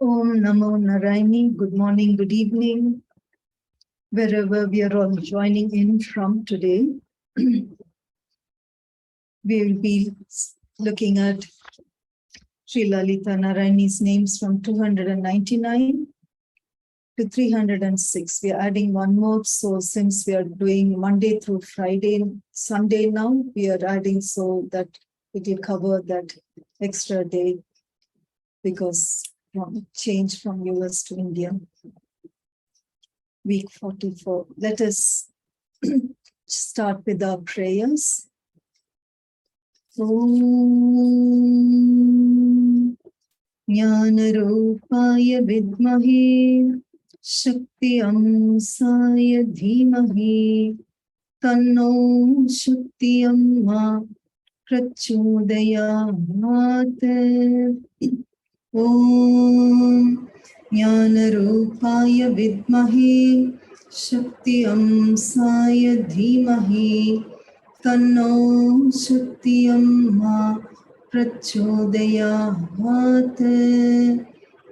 Om Namo Narayani. Good morning, good evening, wherever we are all joining in from today. We will be looking at Sri Lalitha Narayani's names from 299 to 306. We are adding one more. So since we are doing Monday through Friday, Sunday now, we are adding so that it will cover that extra day because change from US to India. Week 44. Let us start with our prayers. Om Jnana rūpāyai vidmahi Shakti amsaya dhimahi Tanno Shakti amma prachodayāt. Om Jnana rūpāyai vidmahi Shakti amsaya dhimahi Tanno Shakti amma prachodayāt.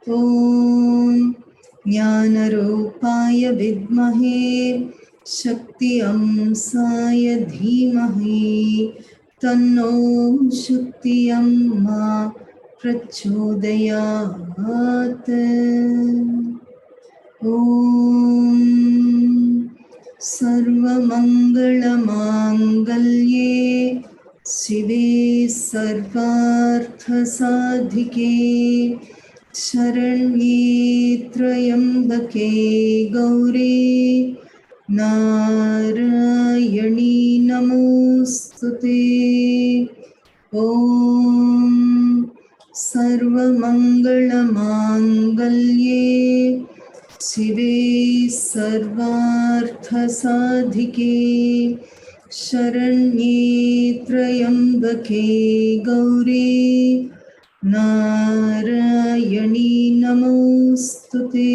Om Jnana rūpāyai vidmahi Shakti amsaya dhimahi Tanno Shakti amma prachodayāt. Om Sarvamangalamāngalye Shive sarvārthasadhike Sharanye Trayambake Gauri Narayani Namostute. Om Sarvamangalamāngalye Shive sarvārthasadhike Sharanye Trayambake Gauri Narayani Namostute.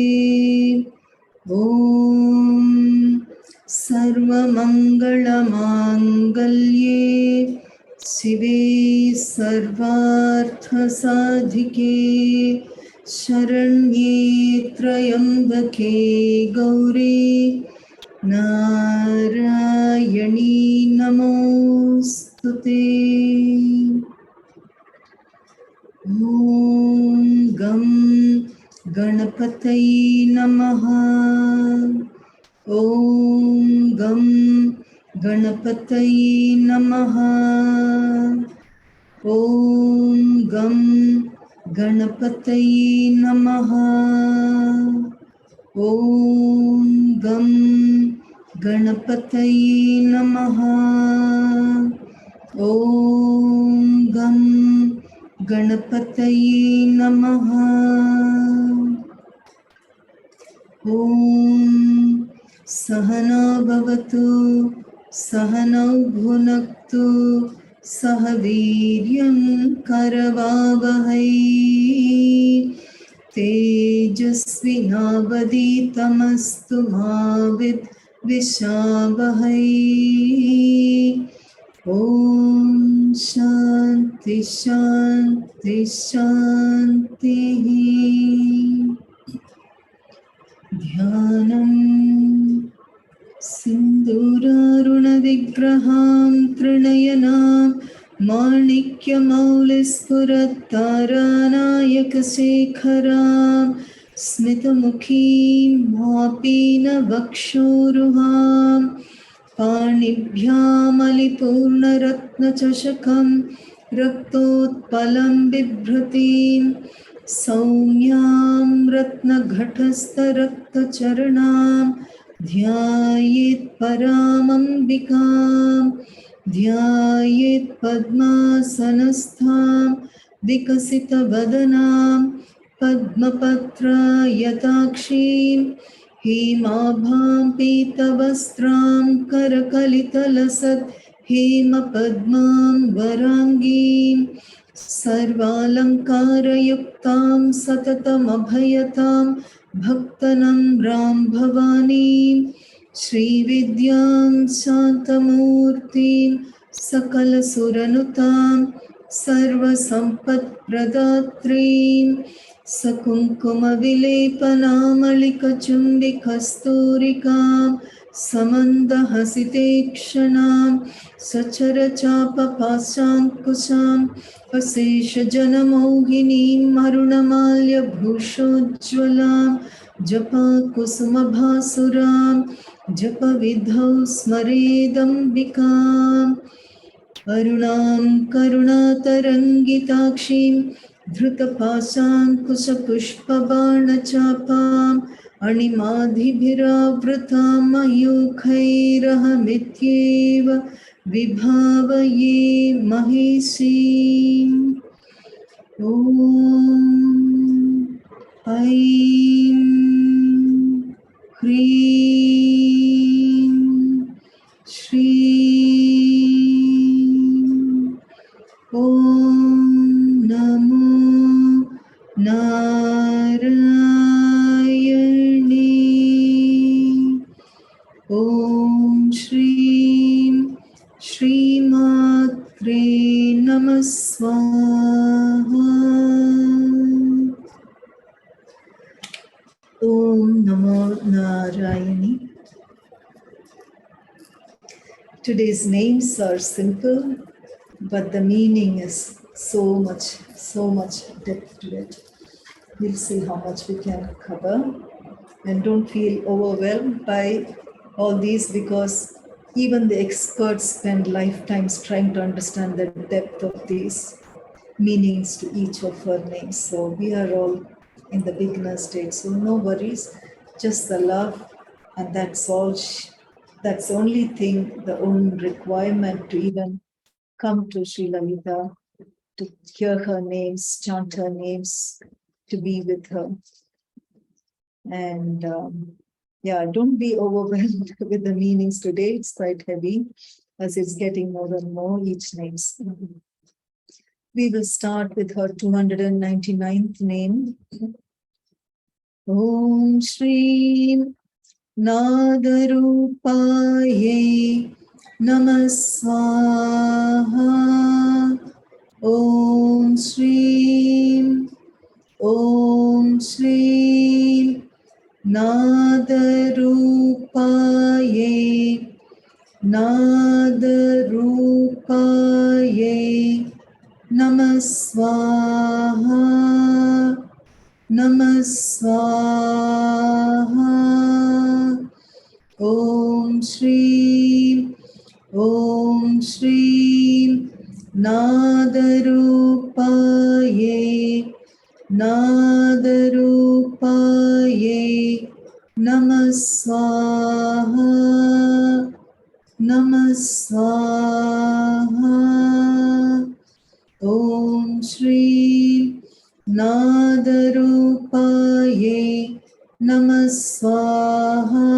Om Sarvamangalamāngalye Shive sarvārthasadhike Sharanye Trayambake Gauri Narayani Namostute. Om Gam Ganapataye Namaha. Om Gam Ganapataye Namaha. Om Gam Ganapataye Namaha. Om Gam Ganapataye Namaha. Om Gam Ganapataye Namaha. Om Sahana Bhavatu Sahanau Bhunaktu Sahaviryam Karavavahai Tejasvinavaditamastu Mavid Vishavahai. Om Shanti Shanti Shanti. Dhyanam Sindhuraruna Vigraham Trinayanam Manikya-maulispurat-taranayaka Sekharam Smitamukhim Mapina Vakshoruham Panibhyam-alipurna-ratna-chashakam Raktotpalam Bibhratim Saumyam Ratna-ghatastha-rakta-charanam Dhyayet Paramambikam Dhyayet Padmasanastham Vikasita-vadanam Padmapatra-yatakshim Himabham Pita-vastram Karakalita-lasat Hima-padmam Varangim Sarvalankara-yuktam Satatam-abhayatam Bhaktanam Ram Bhavanim Shri-vidyam Shantamurtim Sakala-suranutam Sarva-sampat-pradatrim Sakunkuma vilepanāmalika chundi kastūrikām samandahasite kshanām sachara chāpa pāsyankuṣām pasesha janamohinīm marunamalya bhushojjvalām japa kusuma bhāsurām japa vidhau smaredambikām arunām karunātarangitākshīm धृतपाशाङ्कुशपुष्पबाणचापाम् अणिमाधिभिरावृतां मयूखैरहमित्येव विभावये महेशीम् ॐ ऐं ह्रीं श्रीं ॐ नमो नारायणे ॐ श्रीं श्रीमात्रे नमः स्वाहा ॐ नमो नारायणे. Today's names are simple, but the meaning is so much depth to it. We'll see how much we can cover. And don't feel overwhelmed by all these, because even the experts spend lifetimes trying to understand the depth of these meanings to each of our names. So we are all in the beginner stage, so no worries, just the love, and that's all. That's the only thing, the only requirement to even come to Sri Lalitha, to hear her names, chant her names, to be with her. And yeah, don't be overwhelmed with the meanings today. It's quite heavy as it's getting more and more each names. We will start with her 299th name. Om Śreem nāda rūpāyai namah swaha. Om Śreem nāda rūpāyai namah swaha. Namah swaha. Om Śreem nāda rūpāyai namah swaha. Namah swaha. Om Śreem nāda rūpāyai namah swaha.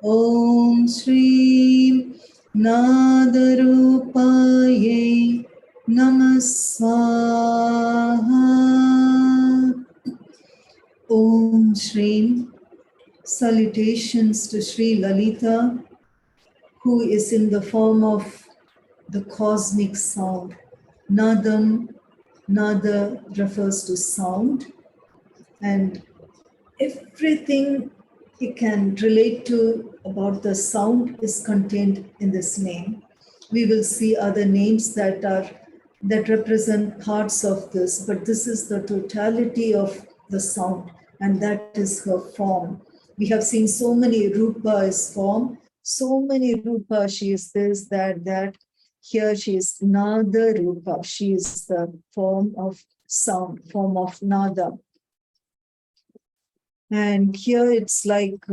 Om Śreem nāda rūpāyai namah swaha. Om Śreem. Salutations to Sri Lalitha, who is in the form of the cosmic sound. Nāda refers to sound, and everything you can relate to about the sound is contained in this name. We will see other names that represent parts of this, but this is the totality of the sound, and that is her form. We have seen so many rūpa is form, so many rūpa, she is this, that. Here she is nāda rūpa, she is the form of sound, form of nāda. And here it's like,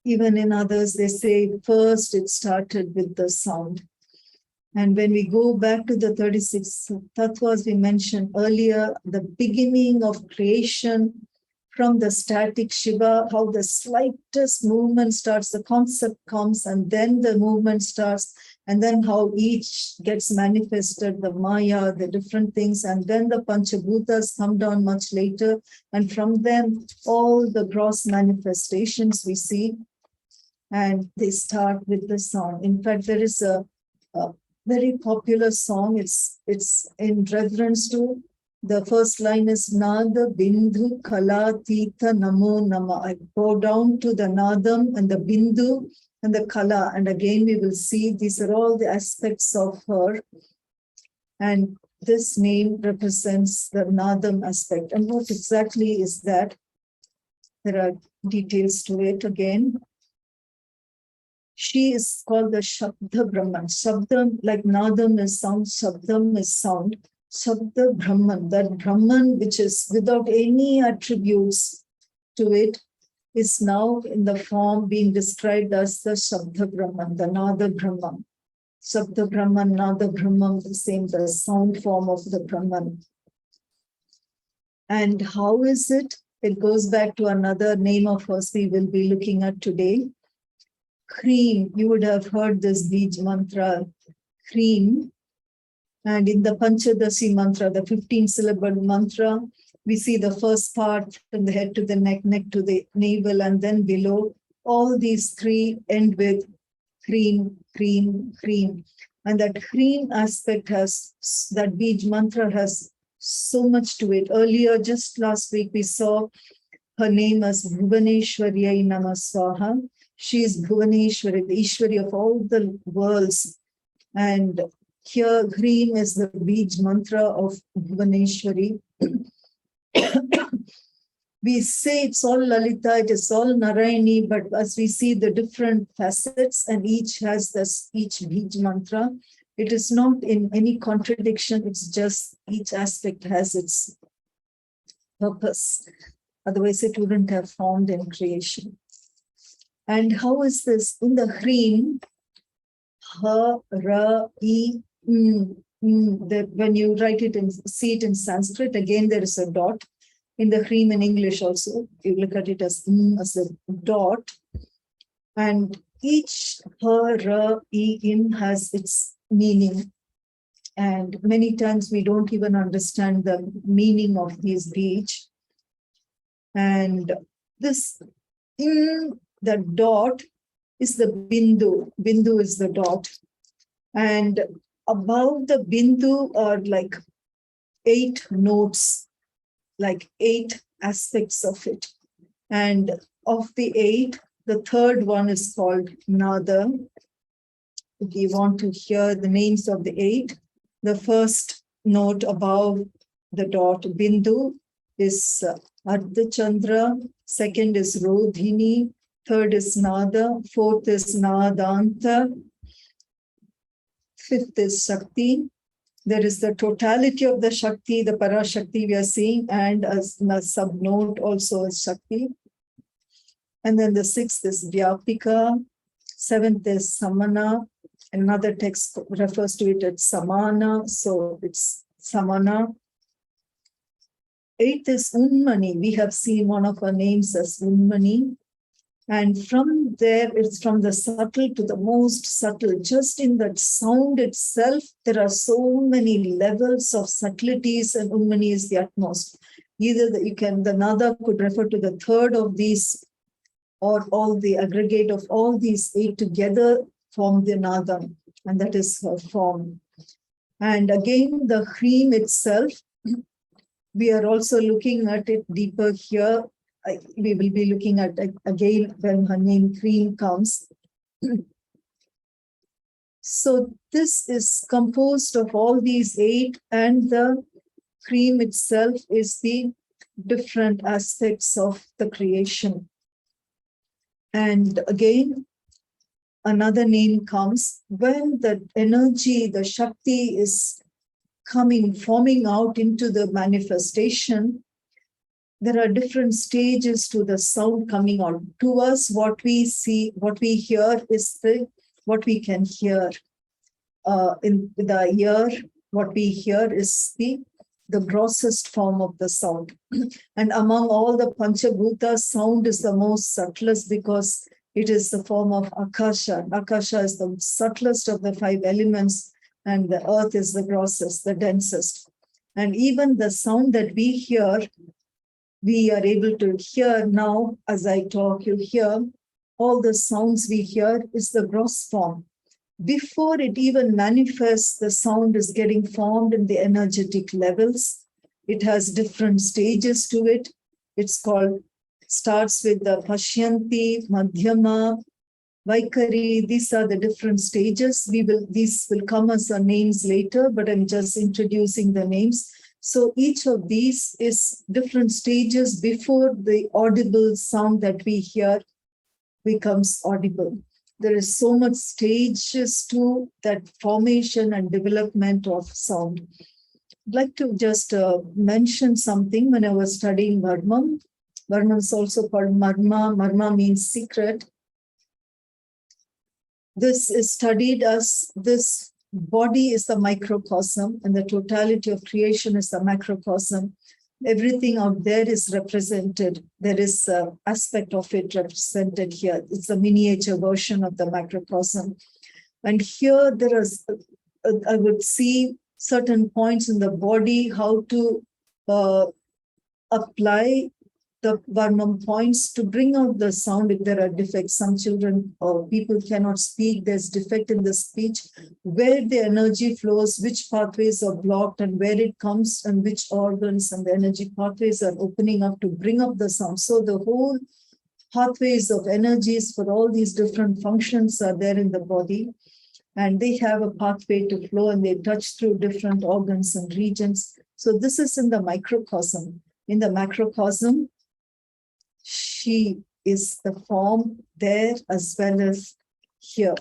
even in others, they say first it started with the sound. And when we go back to the 36 tattvas we mentioned earlier, the beginning of creation, from the static Shiva, how the slightest movement starts, the concept comes, and then the movement starts, and then how each gets manifested, the Maya, the different things, and then the Panchabhutas come down much later, and from them, all the gross manifestations we see, and they start with the sound. In fact, there is a very popular song, it's in reference to The first line is nāda bindu kala tita namo nama. I go down to the nadam and the bindu and the kala. And again, we will see these are all the aspects of her. And this name represents the nadam aspect. And what exactly is that? There are details to it again. She is called the Shabda Brahman. Shabdam, like nadam is sound, Shabdam is sound. Shabda Brahman, that Brahman which is without any attributes to it, is now in the form being described as the Shabda Brahman, the Nāda Brahman. Shabda Brahman, Nāda Brahman, the same, the sound form of the Brahman. And how is it? It goes back to another name of hers we will be looking at today. Hrīṃ, you would have heard this beej mantra, Hrīṃ. And in the Panchadasi mantra, the 15-syllable mantra, we see the first part from the head to the neck, neck to the navel, and then below. All these three end with Hrīṃ, Hrīṃ, Hrīṃ. And that Hrīṃ aspect has, that beej mantra has so much to it. Earlier, just last week, we saw her name as Bhuvaneśvari namah swaha. She is Bhuvaneśvari, the Ishwari of all the worlds. And here, Hrīṃ is the beej mantra of Bhuvaneśvari. We say it's all Lalita, it is all Narayani, but as we see the different facets and each has this, each beej mantra, it is not in any contradiction, it's just each aspect has its purpose. Otherwise, it wouldn't have formed in creation. And how is this? In the Hrīṃ, ha, ra, I, that when you write it and see it in Sanskrit, again there is a dot. In the Hrīṃ in English also, you look at it as a dot. And each ha, ra, I, in has its meaning. And many times we don't even understand the meaning of these beej. And this the dot is the bindu. Bindu is the dot. And above the bindu are like 8 notes, like 8 aspects of it. And of the 8, the third one is called nāda. If you want to hear the names of the 8, the first note above the dot, bindu, is Ardha Chandra, second is Rodhini, third is nāda, fourth is nādanta, fifth is Shakti. There is the totality of the Shakti, the Parashakti we are seeing, and as a sub-note also is Shakti. And then the 6th is Vyapika, 7th is Samana. Another text refers to it as Samana, so it's Samana. 8th is Unmani. We have seen one of her names as Unmani. And from there, it's from the subtle to the most subtle. Just in that sound itself, there are so many levels of subtleties, and Unmani is the utmost. Either the nāda could refer to the third of these, or all the aggregate of all these 8 together form the nāda, and that is her form. And again, the Hrīṃ itself, we are also looking at it deeper here. We will be looking at again when her name Hrīṃ comes. So this is composed of all these 8, and the Hrīṃ itself is the different aspects of the creation. And again, another name comes when the energy, the Shakti is forming out into the manifestation. There are different stages to the sound coming out. To us, what we see, what we hear is what we can hear. In the ear, what we hear is the grossest form of the sound. And among all the Panchabhutas, sound is the most subtlest because it is the form of Akasha. Akasha is the subtlest of the 5 elements, and the earth is the grossest, the densest. And even the sound that we hear, we are able to hear now, as I talk, you hear, all the sounds we hear is the gross form. Before it even manifests, the sound is getting formed in the energetic levels. It has different stages to it. It's called, starts with the Pashyanti, Madhyama, Vaikari. These are the different stages. These will come as our names later, but I'm just introducing the names. So each of these is different stages before the audible sound that we hear becomes audible. There is so much stages to that formation and development of sound. I'd like to just mention something. When I was studying Varmam, Varmam is also called Marma. Marma means secret. This is studied as this body is the microcosm and the totality of creation is the macrocosm. Everything out there is represented. There is an aspect of it represented here. It's a miniature version of the macrocosm. And here there is, I would see certain points in the body, how to apply the Varmam points to bring out the sound if there are defects. Some children or people cannot speak, there's defect in the speech, where the energy flows, which pathways are blocked and where it comes and which organs and the energy pathways are opening up to bring up the sound. So the whole pathways of energies for all these different functions are there in the body, and they have a pathway to flow and they touch through different organs and regions. So this is in the microcosm. In the macrocosm, she is the form there as well as here.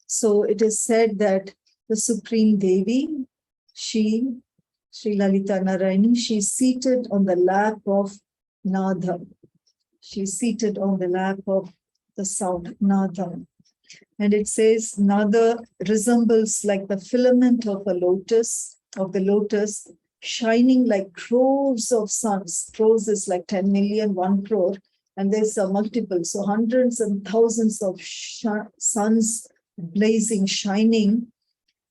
So it is said that the Supreme Devi, she, Sri Lalitha Narayani, she's seated on the lap of nāda. She's seated on the lap of the sound, nāda. And it says nāda resembles like the filament of a lotus, shining like crores of suns. Crores is like 10 million, 1 crore. And there's a multiple. So hundreds and thousands of suns blazing, shining.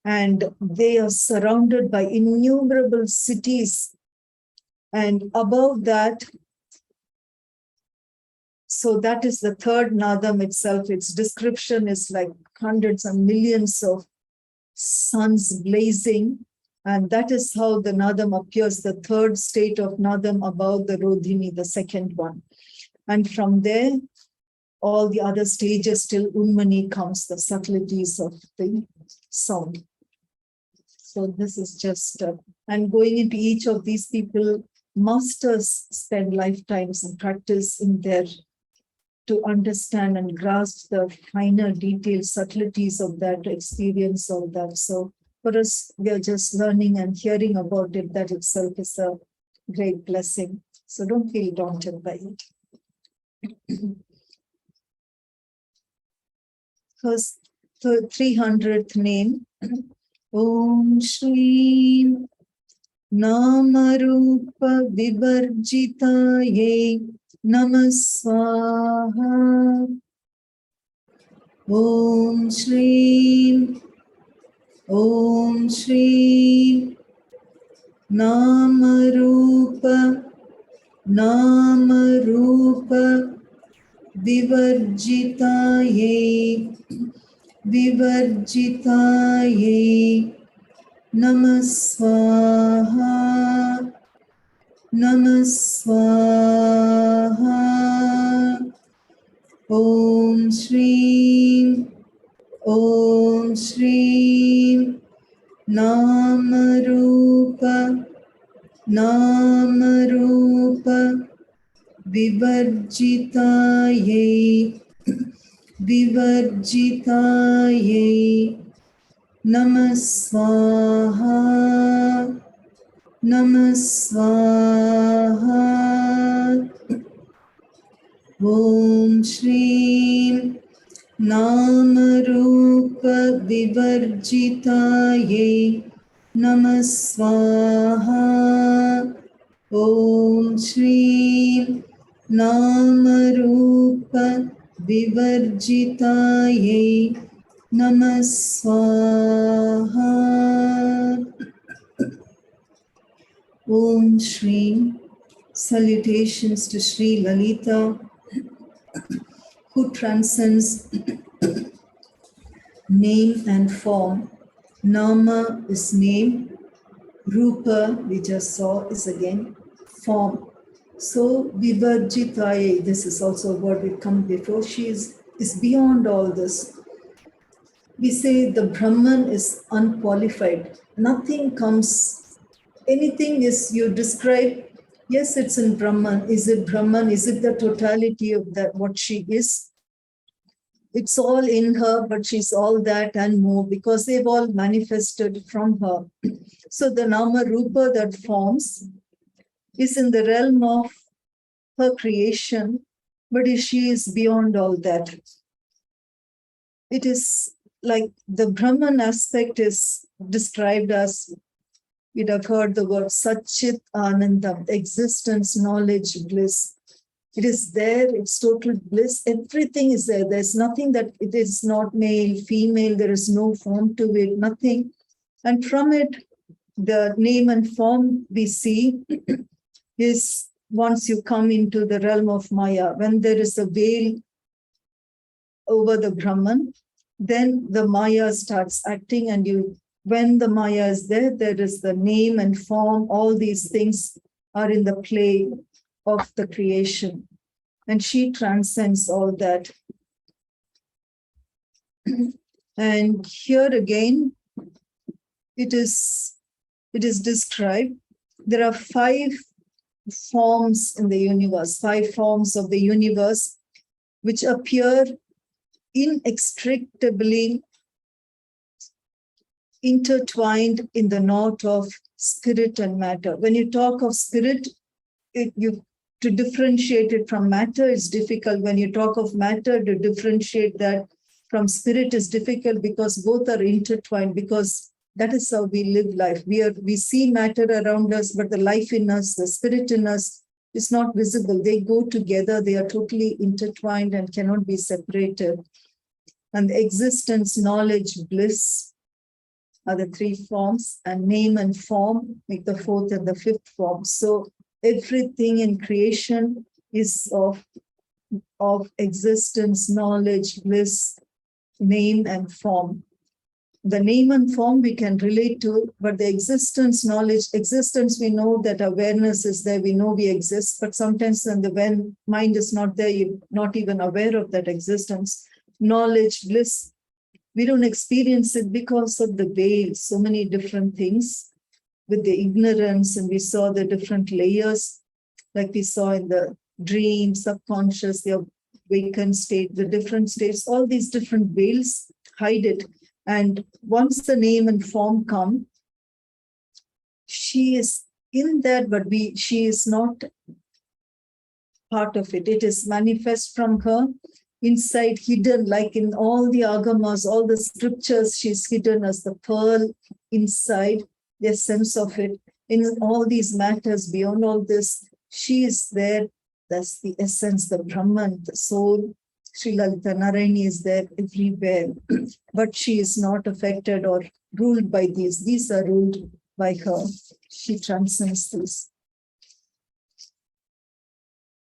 And they are surrounded by innumerable cities. And above that, so that is the third nadam itself. Its description is like hundreds and millions of suns blazing. And that is how the nadam appears, the third state of nadam above the Rodhini, the second one. And from there, all the other stages till Unmani comes, the subtleties of the sound. So this is just, and going into each of these people, masters spend lifetimes and practice in there to understand and grasp the finer details, subtleties of that, experience of that. So for us, we are just learning and hearing about it. That itself is a great blessing. So don't feel daunted by it. First, the 300th name, Om Śreem nāma rūpa-vivarjitāyai namah swaha. Om Śreem nāma rūpa-vivarjitāyai namah swaha. Om Śreem nāma rūpa-vivarjitāyai namah swaha. Om Śreem nāma rūpa-vivarjitāyai namah swaha. Om Śreem nāma rūpa-vivarjitāyai namah swaha. Om Śreem. Salutations to Sri Lalitha, who transcends name and form, Nama is name. Rupa, we just saw, is again form. So, vivarjitāyai, this is also a word we come before. She is beyond all this. We say the Brahman is unqualified. Nothing comes, anything is you describe, yes, it's in Brahman. Is it Brahman? Is it the totality of that, what she is? It's all in her, but she's all that and more because they've all manifested from her. So the nama rupa that forms is in the realm of her creation, but she is beyond all that. It is like the Brahman aspect is described as, you'd have heard the word Satchit Anandam, existence, knowledge, bliss. It is there, it's total bliss. Everything is there. There's nothing that it is not male, female, there is no form to it, nothing. And from it, the name and form we see is once you come into the realm of Maya, when there is a veil over the Brahman, then the Maya starts acting, and when the Maya is there, there is the name and form, all these things are in the play of the creation. And she transcends all that. And here again, it is described, there are 5 forms in the universe, 5 forms of the universe, which appear inextricably intertwined in the knot of spirit and matter. When you talk of spirit, to differentiate it from matter is difficult. When you talk of matter, to differentiate that from spirit is difficult because both are intertwined, because that is how we live life. We see matter around us, but the life in us, the spirit in us is not visible. They go together. They are totally intertwined and cannot be separated. And the existence, knowledge, bliss are the 3 forms, and name and form make the 4th and the 5th form. So everything in creation is of existence, knowledge, bliss, name and form. The name and form we can relate to, but the existence, knowledge, existence, we know that awareness is there, we know we exist, but sometimes when mind is not there, you're not even aware of that existence. Knowledge, bliss, we don't experience it because of the veil, so many different things with the ignorance, and we saw the different layers, like we saw in the dream, subconscious, the awakened state, the different states, all these different veils hide it. And once the name and form come, she is in that, but she is not part of it. It is manifest from her, inside, hidden, like in all the agamas, all the scriptures, she's hidden as the pearl inside, the essence of it. In all these matters, beyond all this, she is there. That's the essence, the Brahman, the soul. Sri Lalitha Narayani is there everywhere, but she is not affected or ruled by these. These are ruled by her. She transcends this.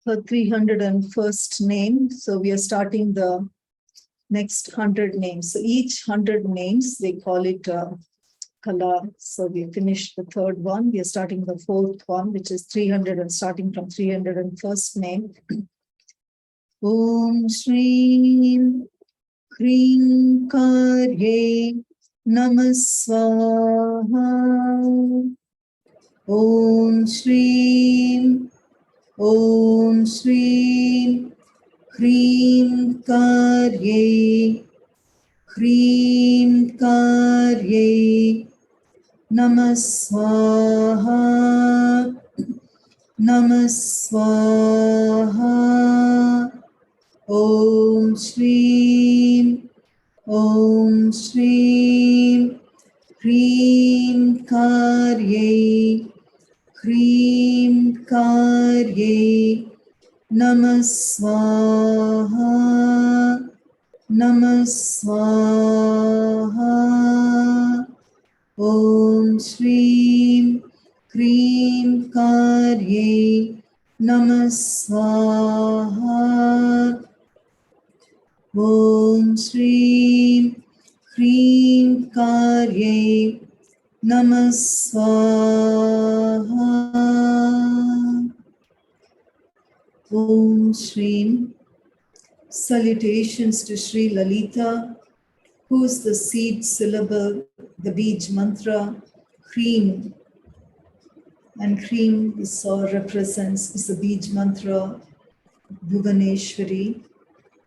Her 301st name. So we are starting the next 100 names. So each 100 names, they call it Kala. So we finished the 3rd one. We are starting the 4th one, which is 300 and starting from 301st name. Om Śreem Hrīṃ kāryai swaha. Om Śreem Hrīṃ kāryai swaha. Swaha. Om Śreem Hrīṃ kāryai swaha. Swaha. Om Śreem Hrīṃ kāryai swaha. Om Śreem Hrīṃ hrīṃ kāryai, namah swaha. Om Śreem. Salutations to Sri Lalitha, who is the seed syllable, the beej mantra, Hrīṃ. And Hrīṃ we saw represents is the beej mantra, Bhuvaneśvari,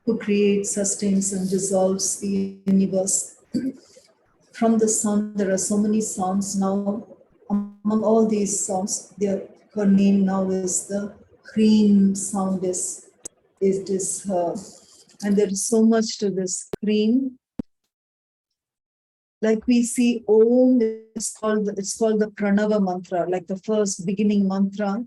who creates, sustains, and dissolves the universe. From the sound, there are so many sounds now. Among all these sounds, her name now is the Hrīṃ sound. It is her. And there is so much to this Hrīṃ. Like we see Om, it's called the Pranava Mantra, like the first beginning mantra.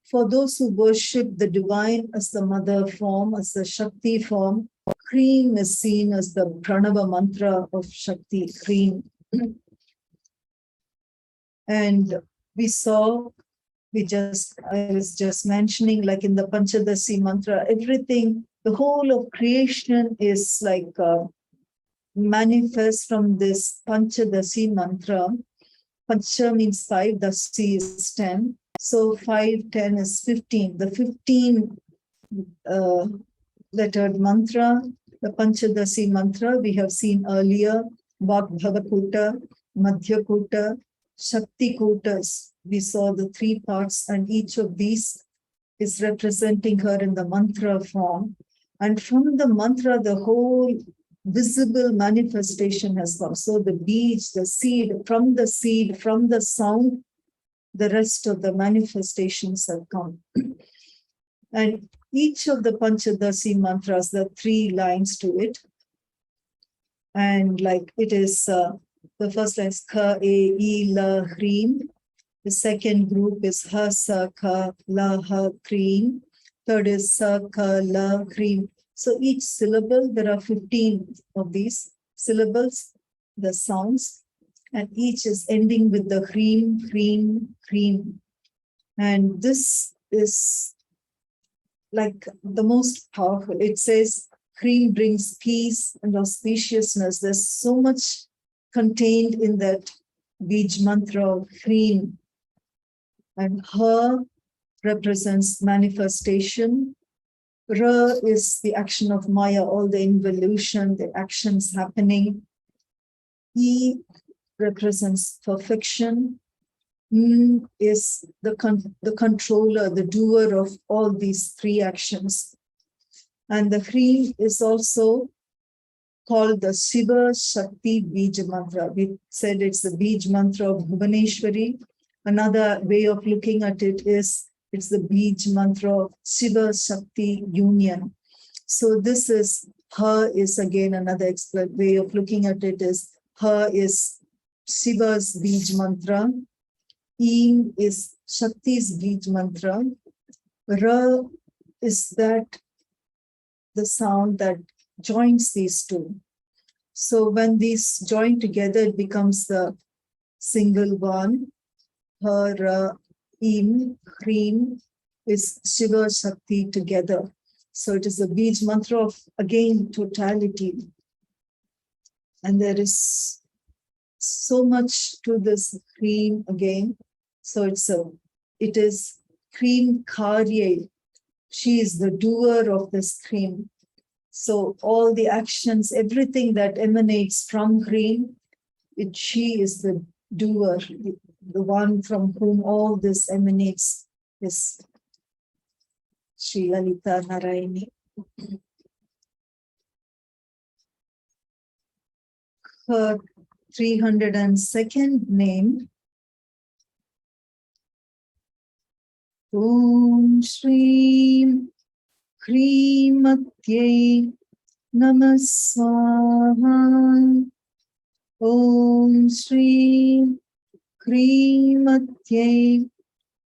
For those who worship the divine as the mother form, as the Shakti form, Hrīṃ is seen as the Pranava Mantra of Shakti, Hrīṃ. And I was just mentioning, like in the Panchadasi mantra, everything, the whole of creation is like manifest from this Panchadasi mantra. Pancha means 5, Dasi is 10. So 5, 10 is 15. The 15 lettered mantra, the Panchadasi mantra, we have seen earlier, Bhavakuta, Madhyakuta, Shakti Kutas. We saw the 3 parts, and each of these is representing her in the mantra form. And from the mantra, the whole visible manifestation has come. So the beej, the seed, from the sound, the rest of the manifestations have come. And each of the Panchadasi mantras, there are 3 lines to it. And like it is, the first line is kāryai, la, hrīṃ. The second group is ha, sa, ka, la, ha, hrīṃ. Third is sa, ka, la, hrīṃ. So each syllable, there are 15 of these syllables, the sounds, and each is ending with the hrīṃ, hrīṃ, hrīṃ. And this is like the most powerful. It says Hrīṃ brings peace and auspiciousness. There's so much contained in that beej mantra of Hrīṃ. And her represents manifestation. Ra is the action of Maya, all the involution, the actions happening. E represents perfection. N is the controller, the doer of all these 3 actions. And the Hrīṃ is also called the Shiva Shakti beej mantra. We said it's the beej mantra of Bhuvaneśvari. Another way of looking at it is it's the beej mantra of Shiva Shakti union. So this is, her is again another way of looking at it is, her is Shiva's beej mantra. Eem is Shakti's beej mantra. Ra is that the sound that joins these 2. So when these join together, it becomes the single one. Her, Eem, Hrīṃ is Shiva Shakti together. So it is a beej mantra of, again, totality. And there is so much to this Hrīṃ again. So it is Hrīṃ kāryai. She is the doer of this Hrīṃ. So all the actions, everything that emanates from Hrīṃ, she is the doer, the one from whom all this emanates is Sri Lalitha Narayani. Her 302nd name, Om Śreem Hrīṃ namah swaha. Om Śreem Hrīṃ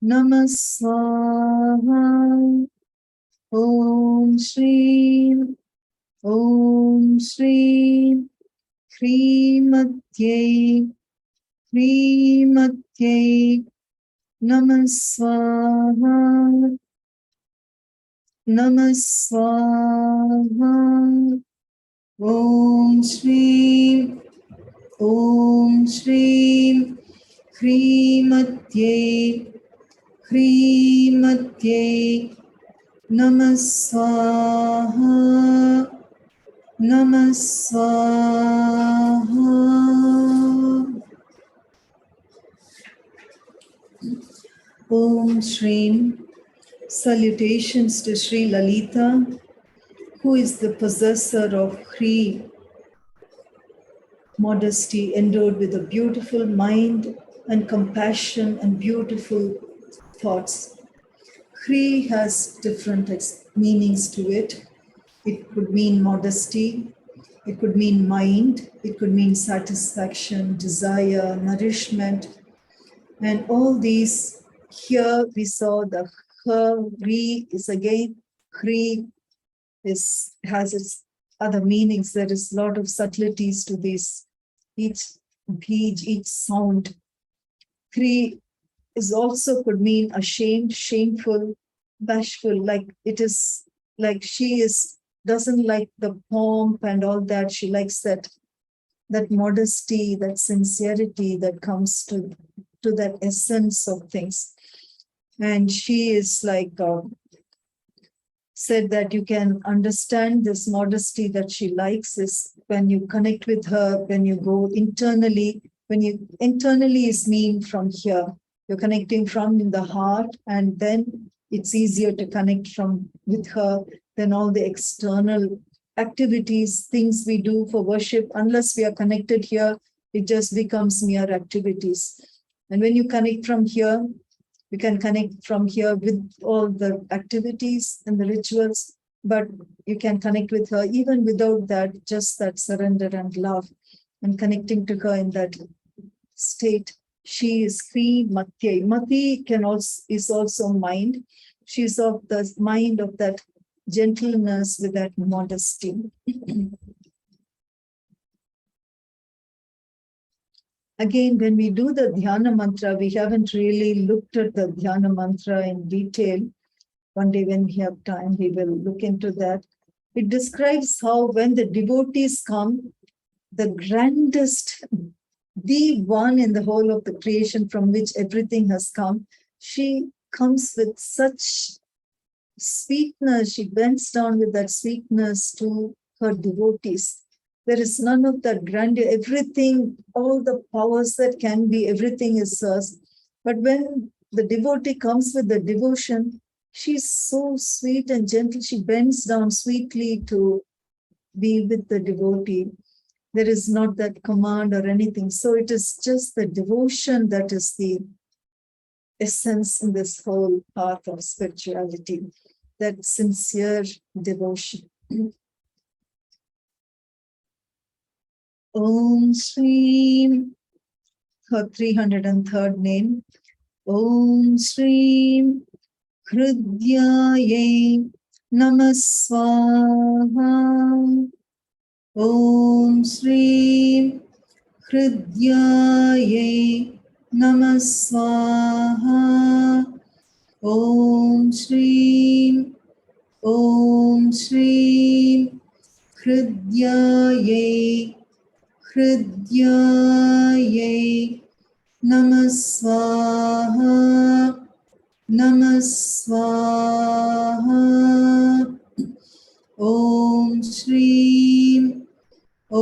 namah swaha. Om Śreem Hrīṃ namah swaha. Namah swaha. Om Śreem Om Śreem Hrīmatye Hrīmatye namah swaha namah swaha. Om Śreem. Salutations to Sri Lalitha, who is the possessor of Hrīṃ, modesty endowed with a beautiful mind and compassion and beautiful thoughts. Hrī has different meanings to it. It could mean modesty, it could mean mind, it could mean satisfaction, desire, nourishment, and all these. Here we saw the Hrī is again, Hrī has its other meanings. There is a lot of subtleties to this. Each beej, each sound. Hrī is also could mean ashamed, shameful, bashful, like it is like she doesn't like the pomp and all that. She likes that modesty, that sincerity that comes to that essence of things. And she is like said that you can understand this modesty that she likes is when you connect with her, when you go internally, internally is mean from here. You're connecting from in the heart, and then it's easier to connect with her than all the external activities, things we do for worship. Unless we are connected here, it just becomes mere activities. And when you connect from here, you can connect from here with all the activities and the rituals, but you can connect with her even without that, just that surrender and love and connecting to her in that state. She is Hrīmatye. Mati is also mind. She's of the mind of that gentleness with that modesty. Again, when we do the Dhyana Mantra, we haven't really looked at the Dhyana Mantra in detail. One day when we have time, we will look into that. It describes how when the devotees come, the grandest, the one in the whole of the creation from which everything has come, she comes with such sweetness. She bends down with that sweetness to her devotees. There is none of that grandeur. Everything, all the powers that can be, everything is hers. But when the devotee comes with the devotion, she's so sweet and gentle. She bends down sweetly to be with the devotee. There is not that command or anything. So it is just the devotion that is the essence in this whole path of spirituality, that sincere devotion. Om Śreem, her 303rd name. Om Śreem Hrīṃ namah swaha. Om Śreem Hrīṃ namah swaha. Om Śreem Hrīṃ namah swaha namah swaha.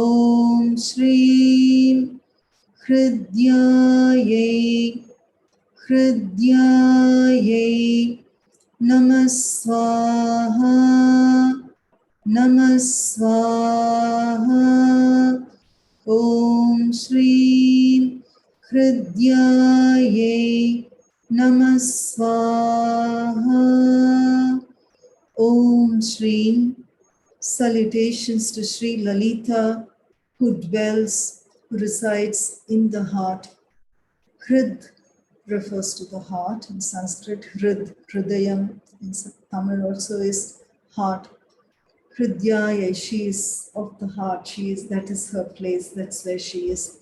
Om Śreem hrīṃ namah swaha namah swaha. Om Śreem namah swaha. Om Śreem. Salutations to Sri Lalitha, who resides in the heart. Hrid refers to the heart in Sanskrit. Hridayam in Tamil also is heart. Hrīṃ, she is of the heart. That is her place. That's where she is.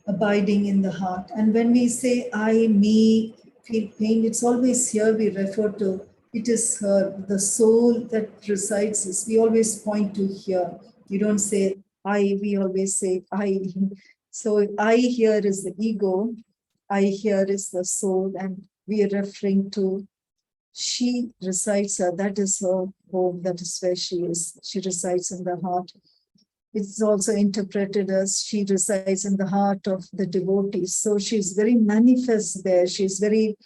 Abiding in the heart. And when we say I, me, feel pain, it's always here we refer to, it is her, the soul that resides. We always point to here. You don't say we always say I. So I here is the ego, I here is the soul, and we are referring to she resides, that is her home, that is where she is. She resides in the heart. It's also interpreted as she resides in the heart of the devotees. So she's very manifest there. She's very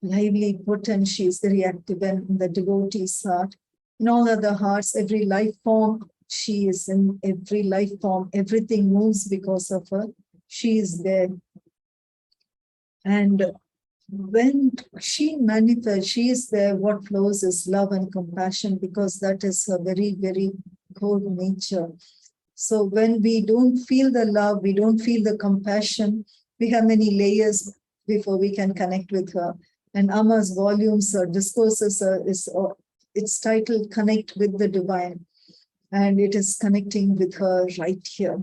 lively, potent. She's very active in the devotee's heart. In all other hearts, every life form, she is in every life form. Everything moves because of her. She is there. And when she manifests, she is there, what flows is love and compassion, because that is her very, very core nature. So when we don't feel the love, we don't feel the compassion, we have many layers before we can connect with her. And Amma's volumes or discourses it's titled Connect with the Divine. And it is connecting with her right here.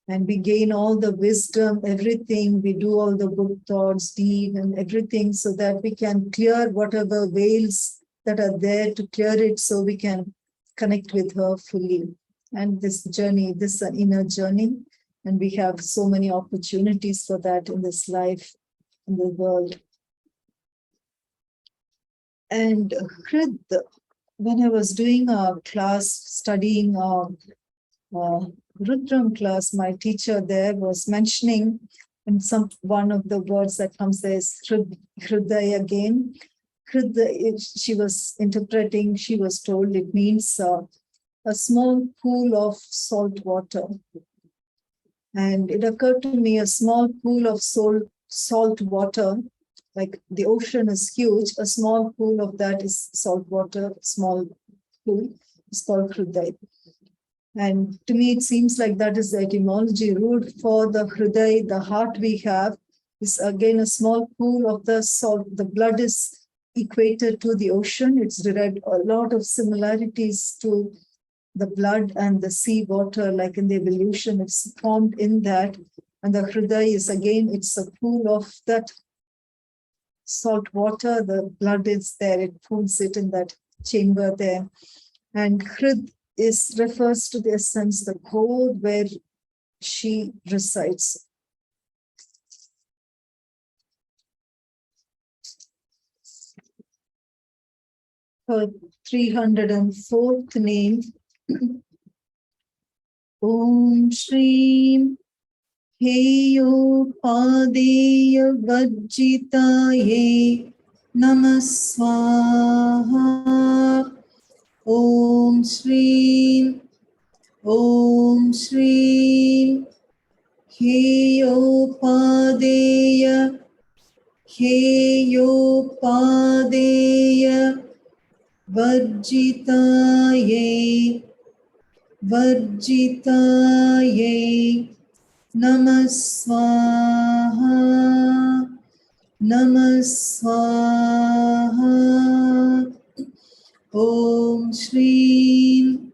And we gain all the wisdom, everything. We do all the good thoughts, deed, and everything so that we can clear whatever veils that are there to clear it so we can connect with her fully. And this journey, this inner journey, and we have so many opportunities for that in this life, in the world. And Hrīṃ, when I was doing a class, studying Rudram class, my teacher there was mentioning, and one of the words that comes there is Hridaya again. She was interpreting, she was told it means a small pool of salt water. And it occurred to me, a small pool of salt water, like the ocean is huge, a small pool of that is salt water, small pool, is called Hridaya. And to me, it seems like that is the etymology root for the Hridaya, the heart we have, is again a small pool of the salt. The blood is equated to the ocean. It's derived a lot of similarities to the blood and the sea water, like in the evolution, it's formed in that. And the Hridaya is again, it's a pool of that salt water. The blood is there, it pools it in that chamber there. And Hrid refers to the essence, the core where she resides. Her 304th name, Om Śreem rūpa-vivarjitāyai namah swaha. Om Śreem rūpa-vivarjitāyai namah swaha. Om Śreem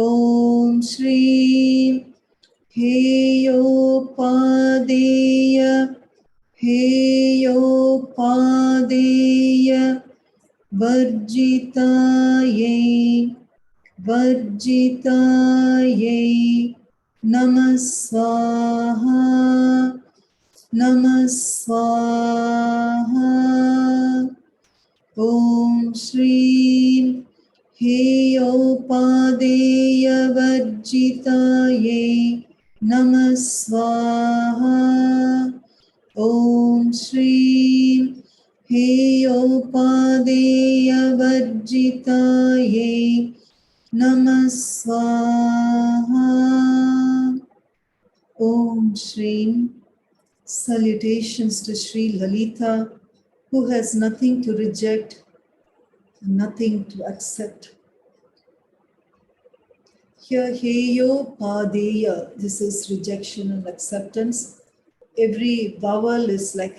rūpa-vivarjitāyai namah swaha. Om Śreem rūpa-vivarjitāyai namah swaha. Om Śreem rūpa-vivarjitāyai namah swaha. Om Śreem. Salutations to Sri Lalitha, who has nothing to reject, nothing to accept. Here, heyo padeya, this is rejection and acceptance. Every vowel is like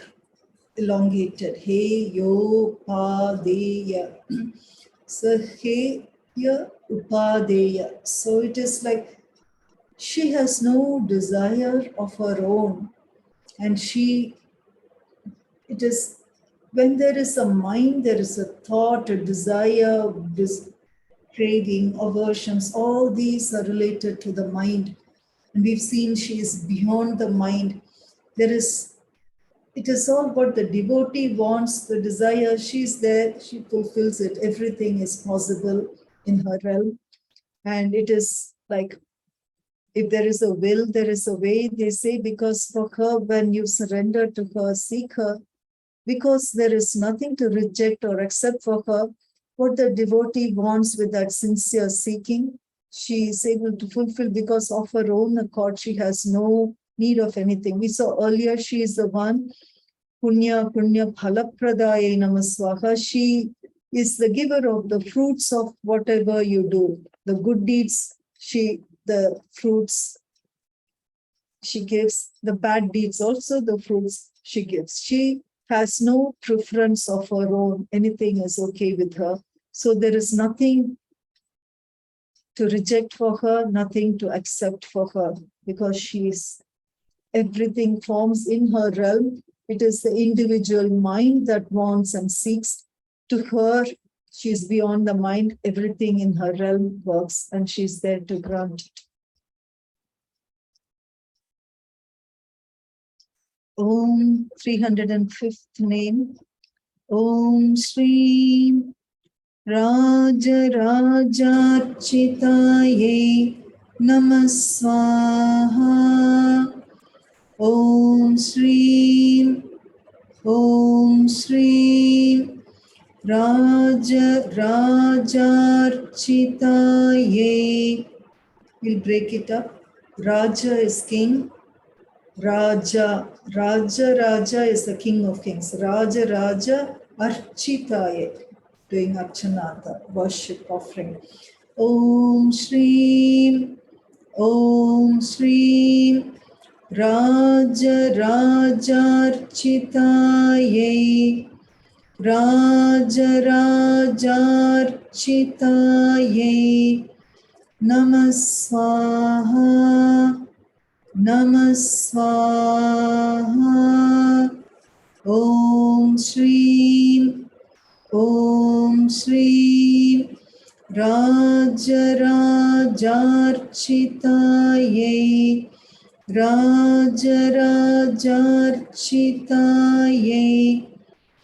elongated. Heyo padeya. So, heya upadeya. So it is like she has no desire of her own. And it is when there is a mind, there is a thought, a desire, craving, aversions, all these are related to the mind. And we've seen she is beyond the mind. It is all what the devotee wants, the desire, she's there, she fulfills it. Everything is possible in her realm. And it is like, if there is a will, there is a way, they say, because for her, when you surrender to her, seek her, because there is nothing to reject or accept for her, what the devotee wants with that sincere seeking, she is able to fulfill because of her own accord. She has no need of anything. We saw earlier, she is the one, punya phalapradaye namah swaha. She is the giver of the fruits of whatever you do. The good deeds, the fruits she gives, the bad deeds also, the fruits she gives. She has no preference of her own. Anything is okay with her. So there is nothing to reject for her, nothing to accept for her, because everything forms in her realm. It is the individual mind that wants and seeks. To her, she is beyond the mind. Everything in her realm works, and she's there to grant it. Om, 305th name. Om Śreem rūpa-vivarjitāyai namah swaha. Om Śreem rūpa-vivarjitāyai. We'll break it up. Raja is king. Raja is the king of kings. Raja architayai, doing archanata, worship offering. Om Śreem rūpa-vivarjitāyai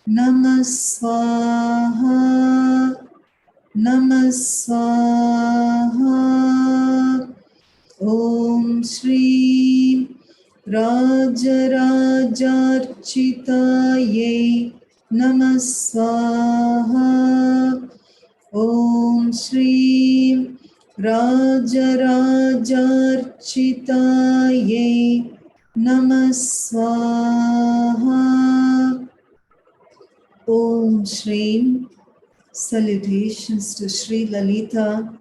namah swaha. Om Śreem rūpa-vivarjitāyai namah swaha. Om Śreem rūpa-vivarjitāyai namah swaha. Om Śreem rūpa-vivarjitāyai namah swaha. Om Śreem. Salutations to Sri Lalitha,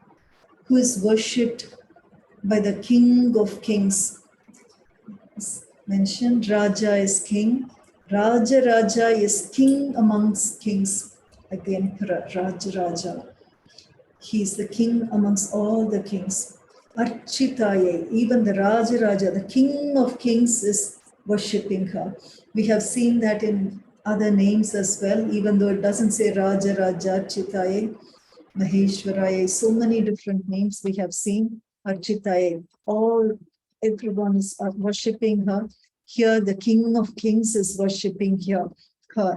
who is worshipped by the King of Kings. As mentioned, Raja is king. Raja is king amongst kings, like the emperor, Raja. He is the king amongst all the kings. Architayai, even the Raja, the king of kings, is worshipping her. We have seen that in other names as well, even though it doesn't say Raja, Architayai, Maheshwarayai, so many different names we have seen. Architayai, everyone is worshipping her. Here, the King of Kings is worshipping her.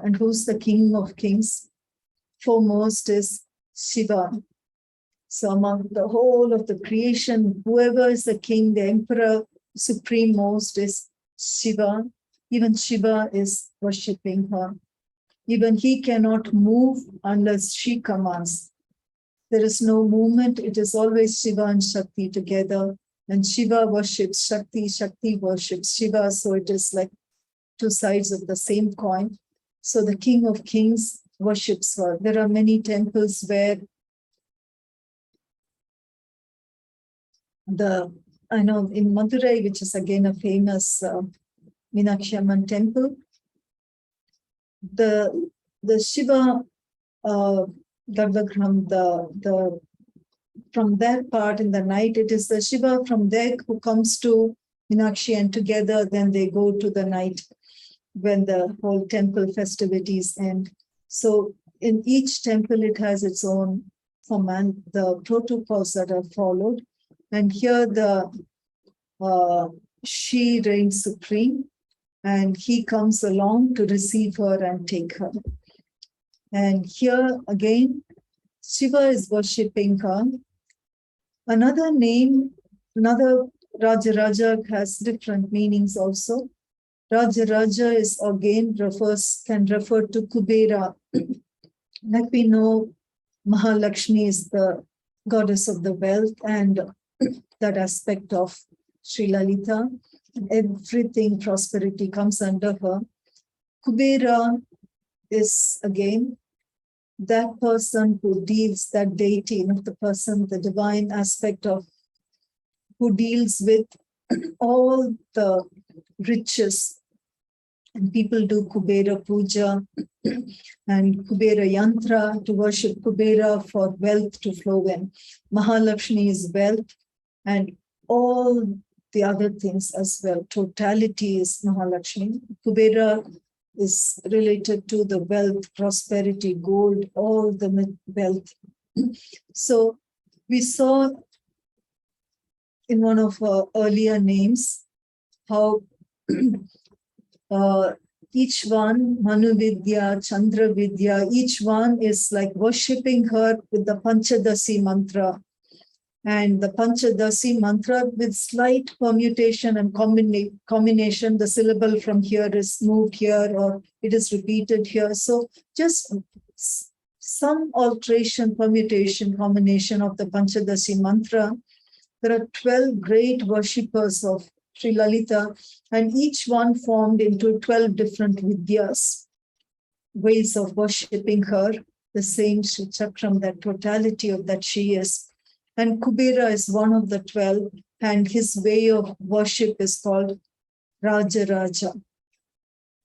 And who's the King of Kings? Foremost is Shiva. So among the whole of the creation, whoever is the king, the emperor, supreme most is Shiva. Even Shiva is worshipping her. Even he cannot move unless she commands. There is no movement. It is always Shiva and Shakti together. And Shiva worships Shakti, Shakti worships Shiva. So it is like two sides of the same coin. So the King of Kings worships her. There are many temples where I know in Madurai, which is again a famous Meenakshi Amman temple, the Shiva Garbhagram, from that part in the night, it is the Shiva from there who comes to Meenakshi, and together then they go to the night when the whole temple festivities end. So in each temple, it has its own the protocols that are followed. And here she reigns supreme, and he comes along to receive her and take her. And here again, Shiva is worshipping her. Another name, another Raja has different meanings also. Raja is again can refer to Kubera. Like we know, Mahalakshmi is the goddess of the wealth, and that aspect of Sri Lalitha. Everything, prosperity comes under her. Kubera is again that person who deals, that deity, not the person, the divine aspect of who deals with all the riches. And people do Kubera Puja and Kubera Yantra to worship Kubera for wealth to flow in. Mahalakshmi is wealth, and all the other things as well. Totality is Mahalakshmi. Kubera is related to the wealth, prosperity, gold, all the wealth. So we saw in one of our earlier names how each one, Manu Vidya, Chandra Vidya, each one is like worshipping her with the Panchadasi mantra. And the Panchadasi mantra with slight permutation and combination, the syllable from here is moved here or it is repeated here. So just some alteration, permutation, combination of the Panchadasi mantra. There are 12 great worshippers of Sri Lalitha, and each one formed into 12 different vidyas, ways of worshipping her, the same Sri Chakram, that totality of that she is. And Kubera is one of the 12, and his way of worship is called Raja.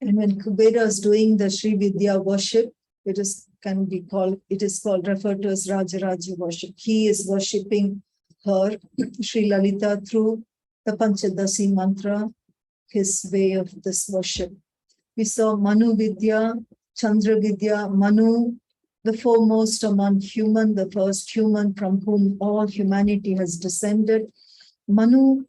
And when Kubera is doing the Sri Vidya worship, it is referred to as Raja worship. He is worshipping her, Sri Lalitha, through the Panchadasi mantra, his way of this worship. We saw Manu Vidya, Chandra Vidya, Manu, the foremost among human, the first human from whom all humanity has descended. Manu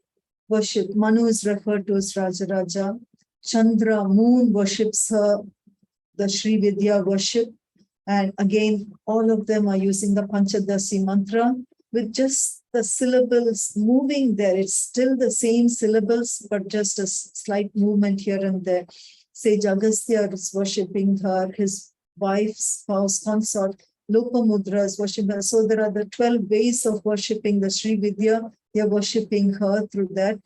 worship, Manu is referred to as Raja. Chandra, moon, worships her, the Sri Vidya worship. And again, all of them are using the Panchadasi mantra with just the syllables moving there. It's still the same syllables, but just a slight movement here and there. Sage Agastya is worshipping her, his wife, spouse, consort. Lopamudra is worshipping her. So there are the 12 ways of worshipping the Sri Vidya. They are worshipping her through that.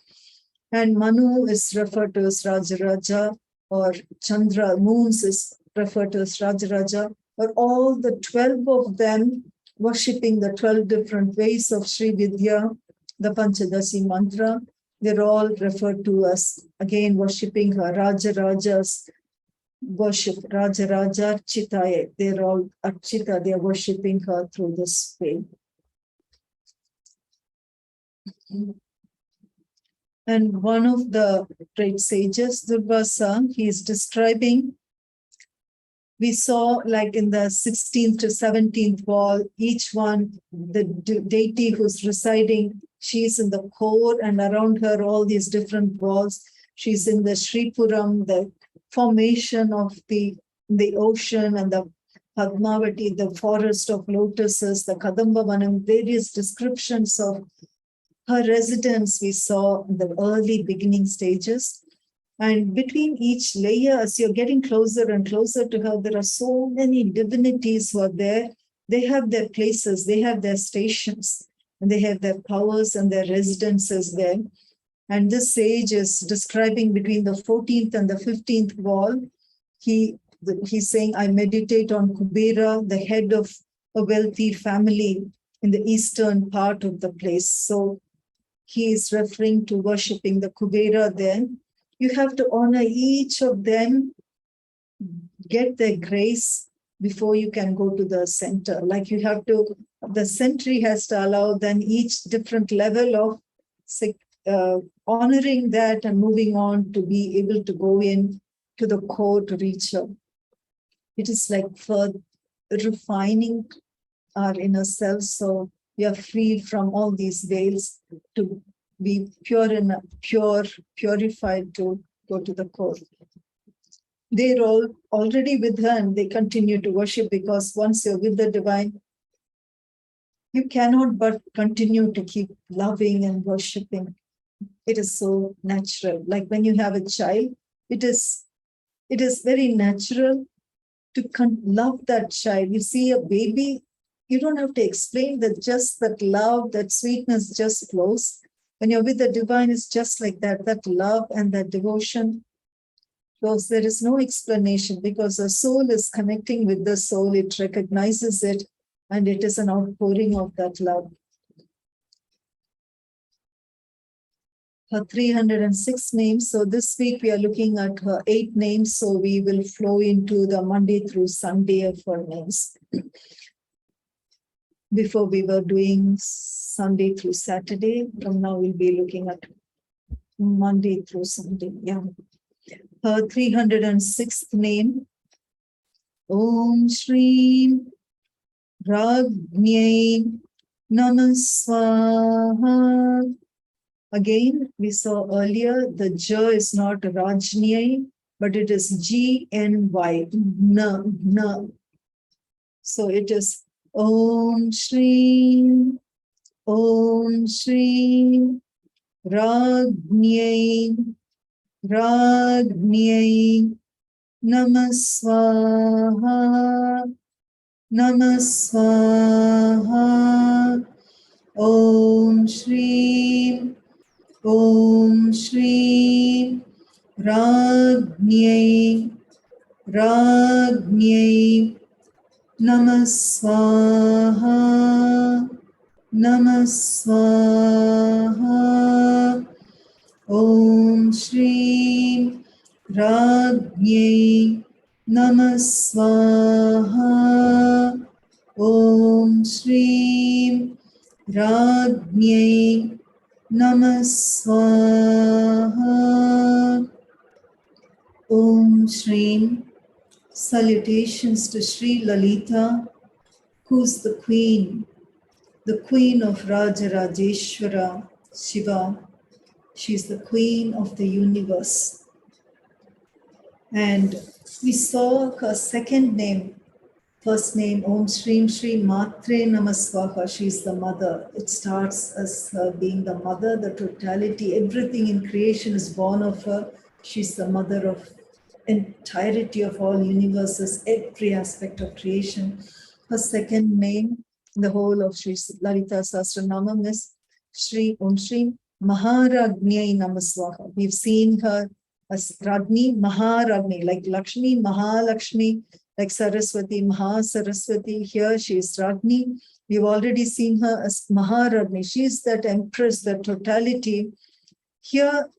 And Manu is referred to as Raja, or Chandra, moons is referred to as Raja, or all the 12 of them worshipping the 12 different ways of Sri Vidya, the Panchadasi mantra. They're all referred to as, again, worshipping her. Raja's worship, Architāyai. They're all Archita, they're worshipping her through this way. And one of the great sages, Durvasa, he is describing, we saw like in the 16th to 17th wall, each one, the deity who's residing, she's in the core, and around her all these different walls. She's in the Sripuram, the formation of the ocean, and the Padmavati, the forest of lotuses, the Kadamba Vanam, various descriptions of her residence we saw in the early beginning stages. And between each layer, as you're getting closer and closer to her, there are so many divinities who are there. They have their places, they have their stations, and they have their powers and their residences there. And this sage is describing between the 14th and the 15th wall. He's saying, I meditate on Kubera, the head of a wealthy family in the eastern part of the place. So he is referring to worshipping the Kubera there. You have to honor each of them, get their grace before you can go to the center. Like you have to, the sentry has to allow then each different level of honoring that and moving on to be able to go in to the core to reach her. It is like for refining our inner selves. So we are freed from all these veils to be purified to go to the core. They're all already with her and they continue to worship, because once you're with the divine, you cannot but continue to keep loving and worshiping. It is so natural. Like when you have a child, it is very natural to love that child. You see a baby, you don't have to explain that, just that love, that sweetness just flows. When you're with the divine, it's just like that, that love and that devotion flows. There is no explanation, because the soul is connecting with the soul. It recognizes it, and it is an outpouring of that love. Her 306 names. So this week we are looking at her 8 names. So we will flow into the Monday through Sunday of her names. Before we were doing Sunday through Saturday. From now we'll be looking at Monday through Sunday. Yeah. Her 306th name. Om Śreem Rāñai namah swaha. Again, we saw earlier, the J is not Rajnyai, but it is G-N-Y, na. So it is Om Śreem Rāñai namah swaha. Om Śreem Rāñai namah swaha. Om Śreem Rāñai namah swaha. Om Śreem Rāñai namah swaha. Om Śreem. Salutations to Sri Lalitha, who's the queen of Rajarajeshwara, Shiva. She's the queen of the universe. And we saw her second name, first name, Om Śreem Shri Matre Namah Swaha. She's the mother. It starts as her being the mother, the totality. Everything in creation is born of her. She's the mother of entirety of all universes, every aspect of creation. Her second name, the whole of Sri Lalitha Sahasranamam, is Shri Om Śreem Maharajñai namah swaha. We've seen her as Ragni, Maharagni, like Lakshmi, Mahalakshmi, like Saraswati, Mahasaraswati. Here she is Ragni. We've already seen her as Maharagni. She is that empress, that totality. Here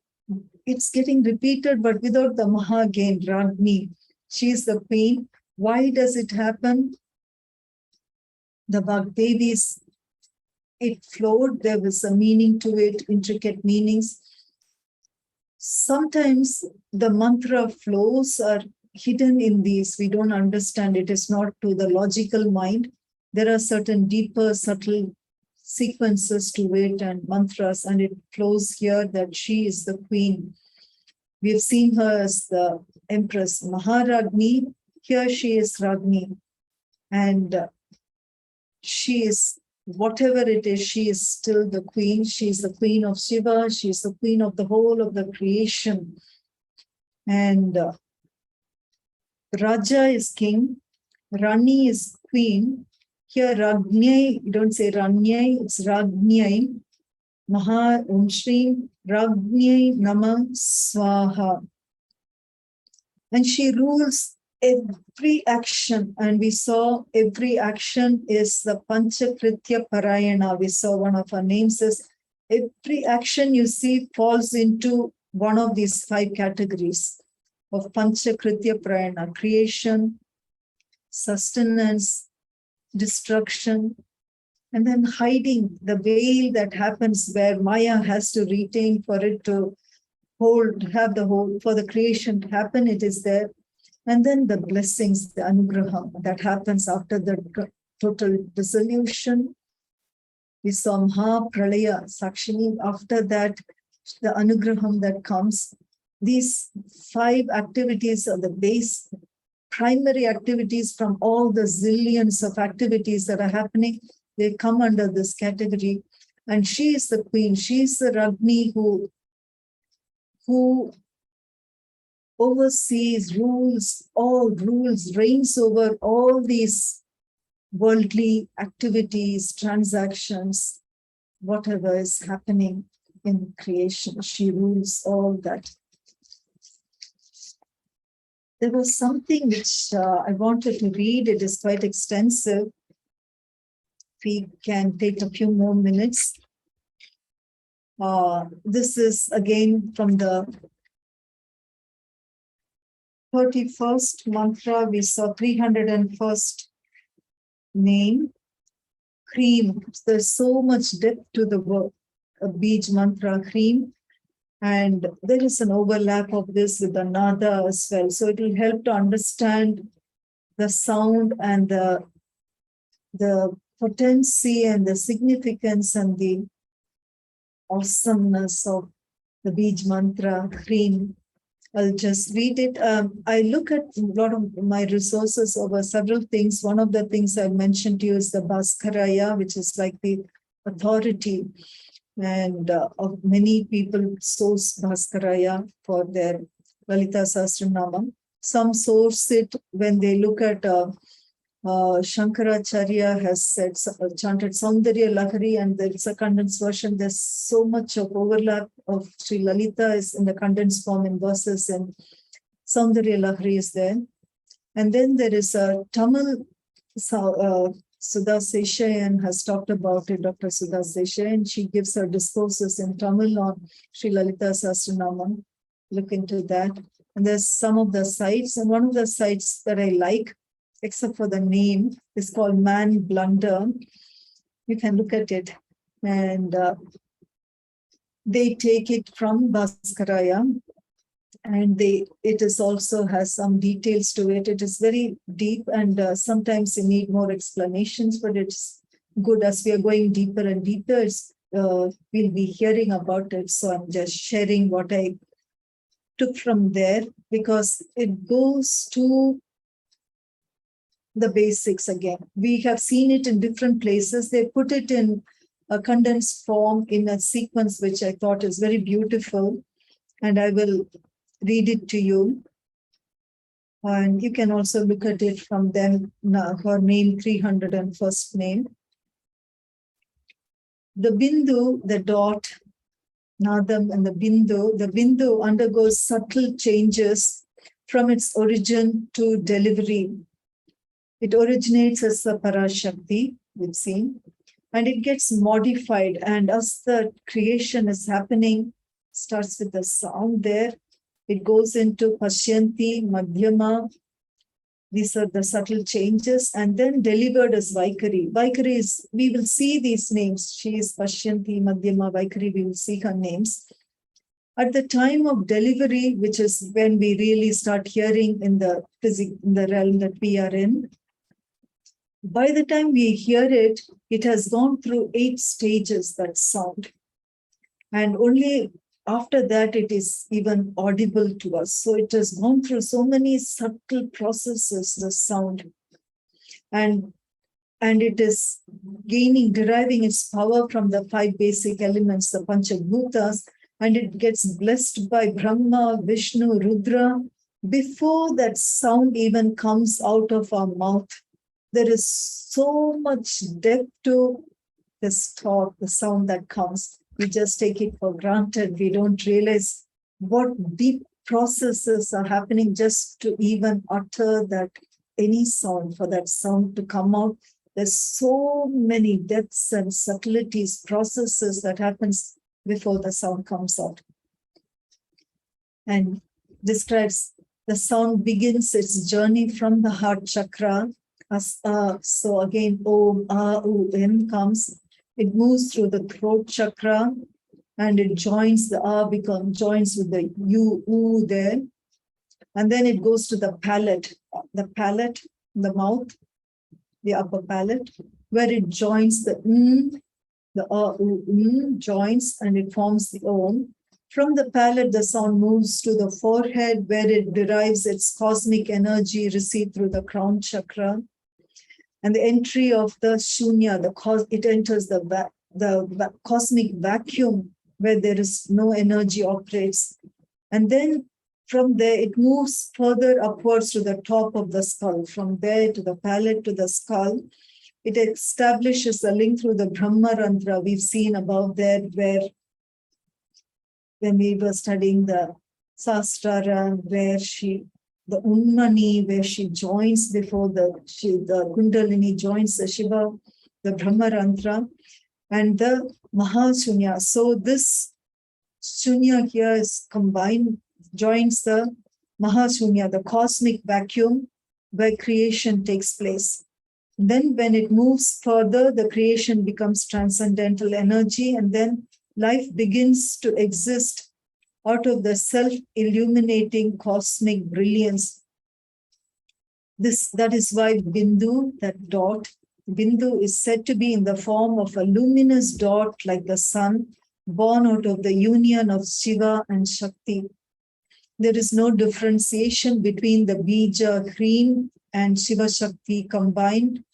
it's getting repeated, but without the Maha again, Ragni. She is the queen. Why does it happen? The Vagdevis, it flowed. There was a meaning to it, intricate meanings. Sometimes the mantra flows are hidden in these. We don't understand. It is not to the logical mind. There are certain deeper, subtle sequences to it and mantras, and it flows here that she is the queen. We have seen her as the empress, Maharagni. Here she is Ragni. And she is, whatever it is, she is still the queen. She is the queen of Shiva. She is the queen of the whole of the creation. And Raja is king. Rani is queen. Here Ragnyai, you don't say Ranyai, it's Ragnyai. Om Śreem Rāñai namah swaha. And she rules every action. And we saw every action is the Panchakritya Parayana. We saw one of her names is every action you see falls into one of these 5 categories of Panchakritya Parayana: creation, sustenance, destruction, and then hiding, the veil that happens where Maya has to retain for it to have the whole, for the creation to happen, it is there. And then the blessings, the anugraham that happens after the total dissolution. We saw Maha Pralaya Sakshini. After that, the Anugraham that comes. These 5 activities are the base, primary activities from all the zillions of activities that are happening. They come under this category. And she is the queen. She is the Ragni who oversees, rules, reigns over all these worldly activities, transactions, whatever is happening in creation. She rules all that. There was something which I wanted to read. It is quite extensive. We can take a few more minutes. This is again from the 31st mantra. We saw 301st name, Hrīṃ. There's so much depth to the word, beej mantra, Hrīṃ. And there is an overlap of this with the nāda as well. So it will help to understand the sound and the potency and the significance and the awesomeness of the beej mantra, Hrīṃ. I'll just read it. I look at a lot of my resources over several things. One of the things I mentioned to you is the Bhaskaraya, which is like the authority. And of many people source Bhaskaraya for their Lalitha Sahasranamam. Some source it when they look at Shankaracharya has said, chanted Saundarya Lahari, and there's a condensed version. There's so much of overlap of Sri Lalitha is in the condensed form in verses, and Saundarya Lahari is there. And then there is a Tamil, Sudha Seshayan has talked about it, Dr. Sudha Seshayan. She gives her discourses in Tamil on Sri Lalitha Sahasranamam. Look into that. And there's some of the sites, and one of the sites that I like, except for the name, is called Man Blunder. You can look at it. And they take it from Bhaskaraya. And it is also has some details to it. It is very deep, and sometimes you need more explanations, but it's good as we are going deeper and deeper. We'll be hearing about it. So I'm just sharing what I took from there, because it goes to the basics again. We have seen it in different places. They put it in a condensed form in a sequence, which I thought is very beautiful. And I will read it to you. And you can also look at it from them, her name, 301st name. The bindu, the dot, nādam, and the bindu undergoes subtle changes from its origin to delivery. It originates as the Parashakti, we've seen, and it gets modified. And as the creation is happening, starts with the sound there, it goes into Pashyanti, Madhyama. These are the subtle changes, and then delivered as Vaikari. Vaikari is, we will see these names. She is Pashyanti, Madhyama, Vaikari, we will see her names. At the time of delivery, which is when we really start hearing in the realm that we are in, by the time we hear it, it has gone through 8 stages, that sound. And only after that, it is even audible to us. So it has gone through so many subtle processes, the sound. And it is deriving its power from the 5 basic elements, the Panchabhutas, and it gets blessed by Brahma, Vishnu, Rudra. Before that sound even comes out of our mouth, there is so much depth to this thought, the sound that comes. We just take it for granted. We don't realize what deep processes are happening just to even utter that any sound, for that sound to come out. There's so many depths and subtleties, processes that happens before the sound comes out. And describes the sound begins its journey from the heart chakra. So again, Om, A, U, M comes. It moves through the throat chakra, and it joins, the A joins with the U there. And then it goes to the palate, the mouth. the upper palate, where it joins the joins and it forms the Om. From the palate, the sound moves to the forehead, where it derives its cosmic energy received through the crown chakra. And the entry of the Shunya, it enters the cosmic vacuum where there is no energy operates. And then from there, it moves further upwards to the top of the skull. From there to the palate to the skull, it establishes a link through the Brahma Mantra we've seen above there, where when we were studying the Sahasrara, where the Ummani, where she joins before the Kundalini joins the Shiva, the Brahma Mantra, and the Mahashunya. So this Shunya here is combined, joins the Mahashunya, the cosmic vacuum where creation takes place. Then when it moves further, the creation becomes transcendental energy, and then life begins to exist out of the self-illuminating cosmic brilliance. That is why Bindu, that dot, Bindu is said to be in the form of a luminous dot like the sun, born out of the union of Shiva and Shakti. There is no differentiation between the beja, Hrīṃ, and Shiva Shakti combined.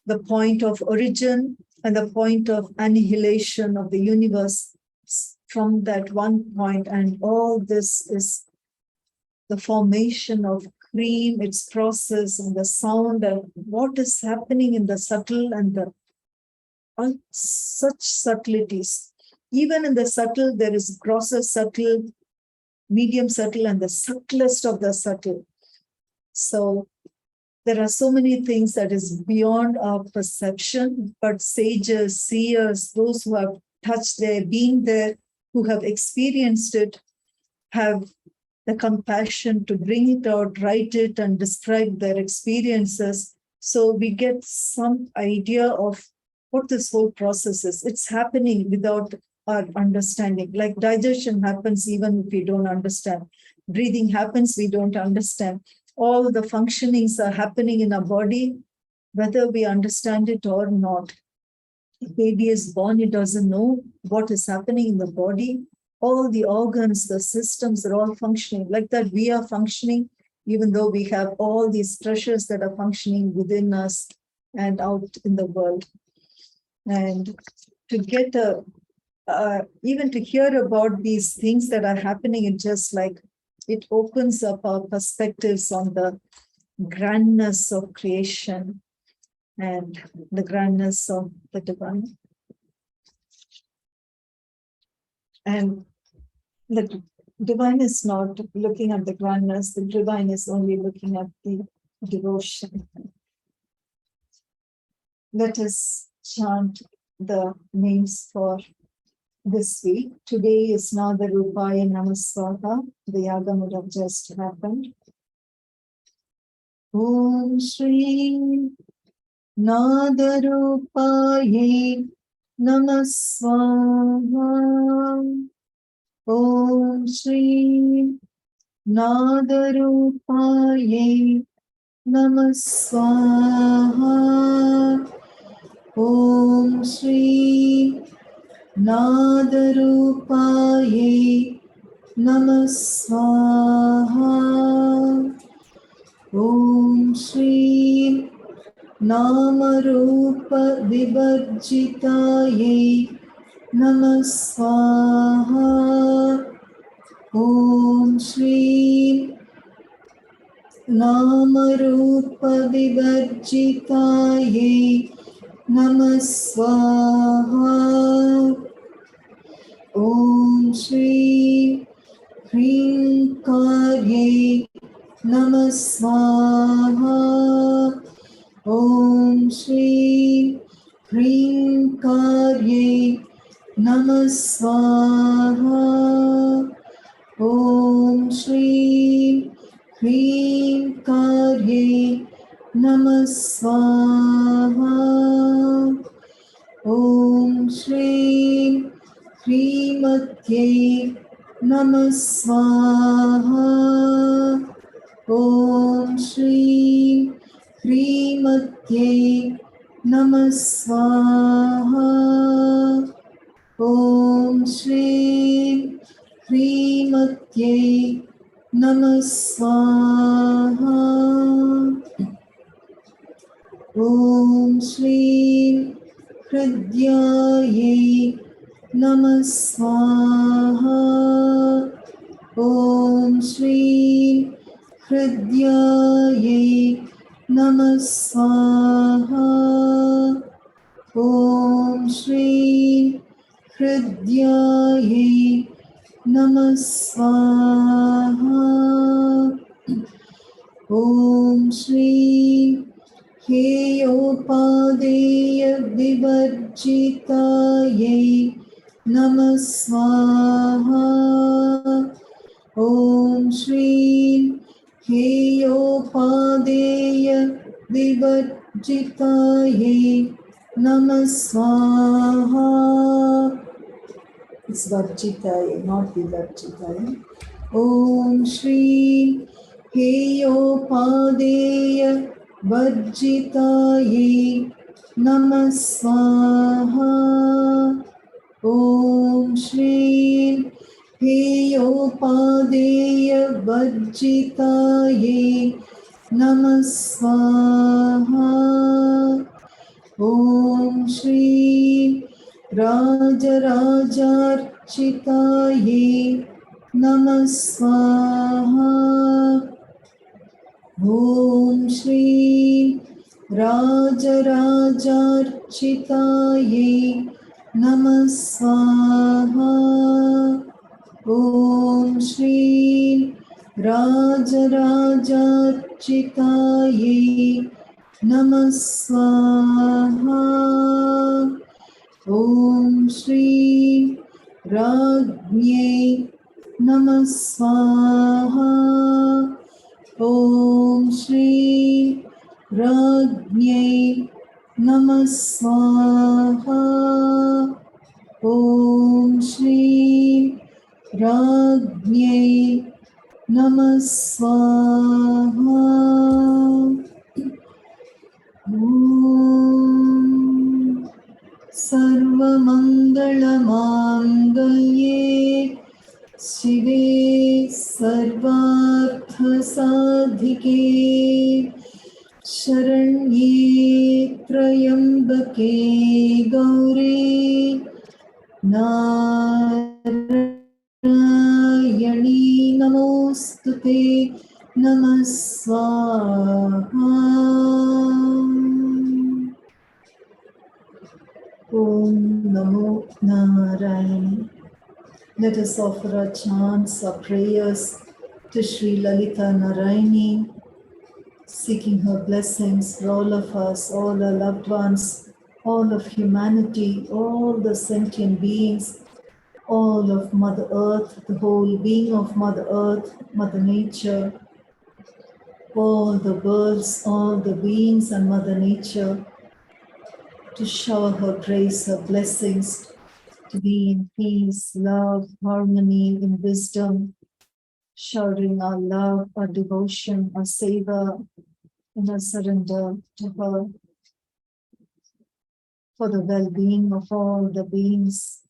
The point of origin and the point of annihilation of the universe from that one point, and all this is the formation of Hrīṃ, its process, and the sound, and what is happening in the subtle and the such subtleties. Even in the subtle, there is grosser subtle, medium subtle, and the subtlest of the subtle. So there are so many things that is beyond our perception, but sages, seers, those who have touched there, been there, who have experienced it, have the compassion to bring it out, write it, and describe their experiences. So we get some idea of what this whole process is. It's happening without our understanding. Like digestion happens even if we don't understand. Breathing happens, we don't understand. All the functionings are happening in our body, whether we understand it or not. The baby is born, it doesn't know what is happening in the body. All the organs, the systems are all functioning. Like that, we are functioning, even though we have all these treasures that are functioning within us and out in the world. And to get even to hear about these things that are happening, it just like, it opens up our perspectives on the grandness of creation and the grandness of the divine. And the divine is not looking at the grandness, the divine is only looking at the devotion. Let us chant the names for this week. Today is nāda, rūpāyai, namah, swaha. The yaga would have just happened. Om Śreem nāda, rūpāyai, namah, swaha. Om Śreem nāda, rūpāyai, namah, swaha. Om Śreem nāda, rūpāyai, namah, swaha. Om Śreem nāma, rūpa-vivarjitāyai, namah, swaha. Om Śreem nāma, rūpa-vivarjitāyai, namah, swaha. Om Śreem hrīṃ kāryai, namah, swaha. Om Śreem hrīṃ kāryai, namah, swaha. Om Śreem hrīṃ kāryai, namah, swaha. Om Śreem hrīmatyai, namah, swaha. Om Śreem hrīmatyai, Shrimatye namah swaha. Om Shri Hrīmatye namah swaha. Om Shri Hridyayai namah swaha. Om Shri Hridyayai namah swaha. Om Shri Hridyayai namah swaha. Om Shri rūpa-vivarjitāyai namah swaha. Om Shri rūpa-vivarjitāyai namah swaha. It's Varjitāyai, not Vivarjitāyai. Om Shri rūpa-vivarjitāyai namah swaha. Om Shri rūpa-vivarjitāyai namah swaha. Om Shri Rāja-rāja-architājai namah swaha. Om Shri Rāja-rāja-architājai namah swaha. Om Shri Rāja-rāja-architājai namah swaha. Om Shri Rājñai namah swaha. Om Shri Rājñai namah swaha. Om Shri Rājñai namah swaha. Om Sarvamangala-mangalye Shive Sarvartha-sadhike Sharanye Trayambake Gaure Narayani Namostute Namah swaha. Om Namo Narayani. Let us offer our chants, our prayers to Sri Lalitha Narayani, seeking her blessings for all of us, all our loved ones, all of humanity, all the sentient beings, all of Mother Earth, the whole being of Mother Earth, Mother Nature, all the birds, all the beings and Mother Nature, to shower her grace, her blessings, to be in peace, love, harmony, in wisdom, showering our love, our devotion, our seva, and our surrender to her for the well-being of all the beings.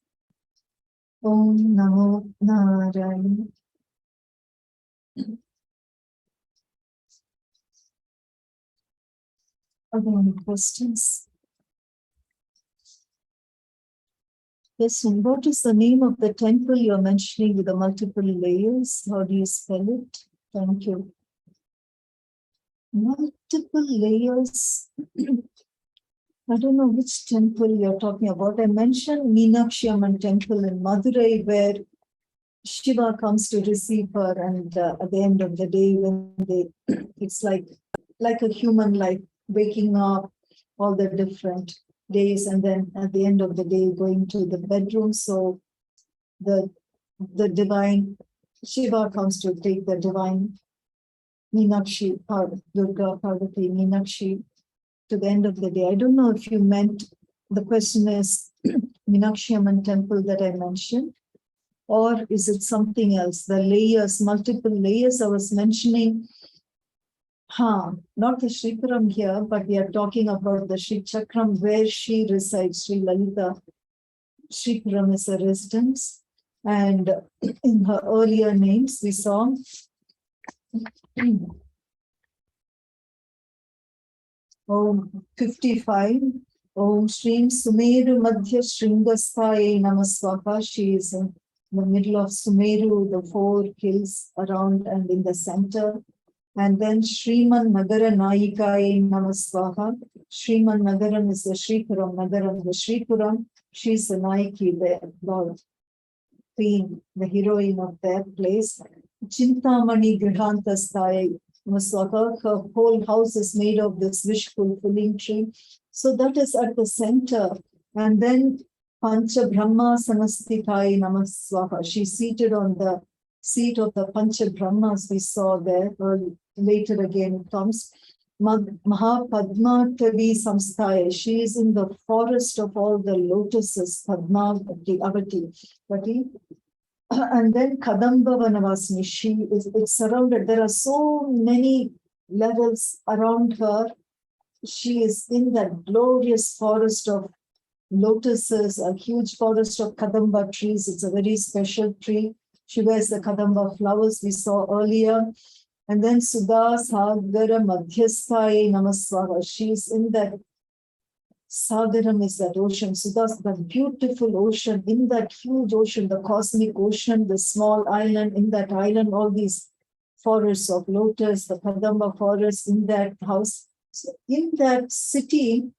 Om Namo Narayani. Are there any questions? Question: what is the name of the temple you're mentioning with the multiple layers? How do you spell it? Thank you. Multiple layers. I don't know which temple you're talking about. I mentioned Meenakshi Amman temple in Madurai, where Shiva comes to receive her, and at the end of the day, when it's like a human life, waking up, all the different days, and then at the end of the day going to the bedroom. So the divine Shiva comes to take the divine Meenakshi, Durga Parvati Meenakshi, to the end of the day. I don't know if you meant, the question is Meenakshi Amman temple that I mentioned, or is it something else? The layers, multiple layers I was mentioning Not the Srikaram here, but we are talking about the Sri Chakram where she resides, Sri Lalitha. Srikaram is a residence. And in her earlier names, we saw Om 55. Om Śreem Sumeru Madhya Shringasthayai namah swaha. She is in the middle of Sumeru, the 4 hills around and in the center. And then Shriman Nagara Nayikayai namah swaha. Shriman Nagaram is the Srikaram Nagaram, the Srikuram. She's the Nayiki, the queen, the heroine of that place. Chintamani Grihantasthayai. Her whole house is made of this wish-fulfilling tree. So that is at the center. And then Pancha Brahma Samasthitai namah swaha. She's seated on the seat of the Pancha Brahmas we saw there. Later again it comes. Mahapadma Tavi Samsthaya. She is in the forest of all the lotuses, Padmavati. And then Kadamba Vanavasini, she is it's surrounded. There are so many levels around her. She is in that glorious forest of lotuses, a huge forest of Kadamba trees. It's a very special tree. She wears the Kadamba flowers we saw earlier. And then Sudha Sagara Madhyasthayai namah swaha. She is in that Sagaram is that ocean. So that's the beautiful ocean. In that huge ocean, the cosmic ocean, the small island, in that island, all these forests of lotus, the Kadamba forest in that house. So in that city,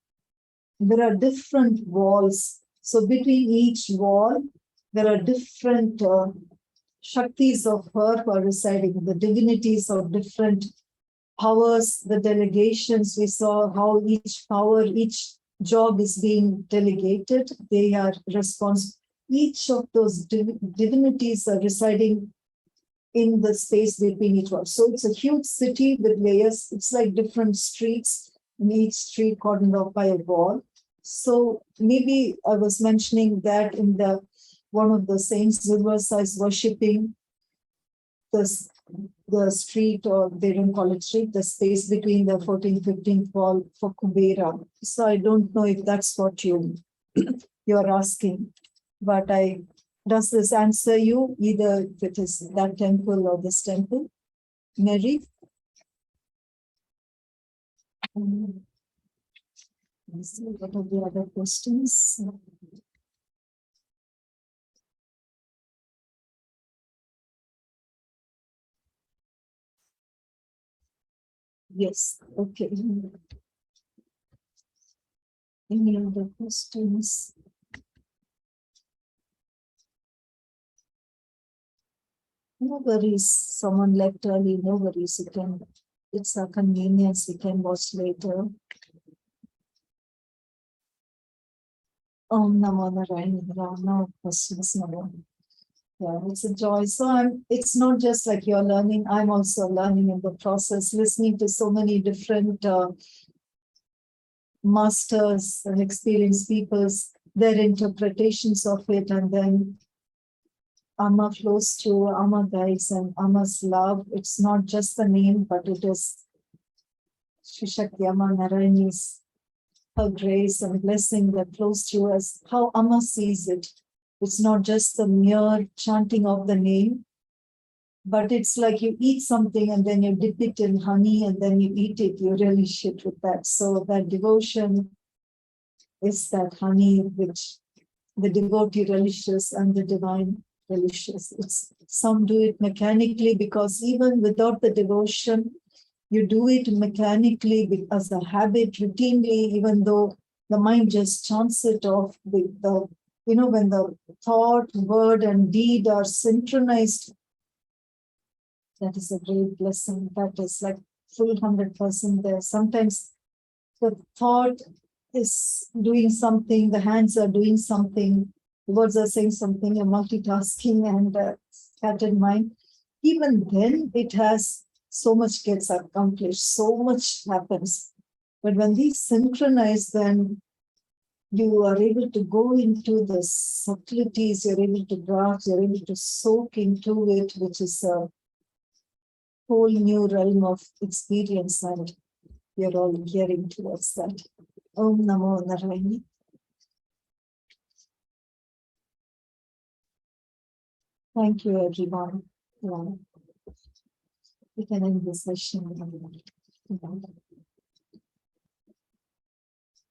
there are different walls. So between each wall, there are different Shaktis of her who are residing, the divinities of different powers, the delegations. We saw how each power, each job is being delegated. They are responsible. Each of those divinities are residing in the space between each one. So it's a huge city with layers. It's like different streets, and each street cordoned off by a wall. So maybe I was mentioning that in the one of the saints' rivers is worshipping the street, or they don't call it street, the space between the 14th, 15th wall for Kubera. So I don't know if that's what you're asking, but does this answer you, either if it is that temple or this temple? Mary? Let's see, what are the other questions? Yes, okay. Any other questions? No worries, someone left early, no worries, it's a convenience, we can watch later. Om Namo Narayana, no questions, no. Yeah, it's a joy. So it's not just like you're learning, I'm also learning in the process, listening to so many different masters and experienced people's, their interpretations of it, and then Amma flows through, Amma guides, and Amma's love. It's not just the name, but it is Shri Shakti Amma Narayani's, her grace and blessing that flows through us, how Amma sees it. It's not just the mere chanting of the name, but it's like you eat something and then you dip it in honey and then you eat it, you really shit with that. So that devotion is that honey which the devotee relishes and the divine relishes. Some do it mechanically because even without the devotion, you do it mechanically as a habit, routinely, even though the mind just chants it off with the, when the thought, word, and deed are synchronized, that is a great blessing. That is like full 100% there. Sometimes the thought is doing something, the hands are doing something, the words are saying something, you're multitasking and scattered mind. Even then, it has so much gets accomplished, so much happens. But when these synchronize, then you are able to go into the subtleties, you're able to grasp, you're able to soak into it, which is whole new realm of experience, and we are all gearing towards that. Om Namo Narayana. Thank you, everyone. Yeah. We can end this session.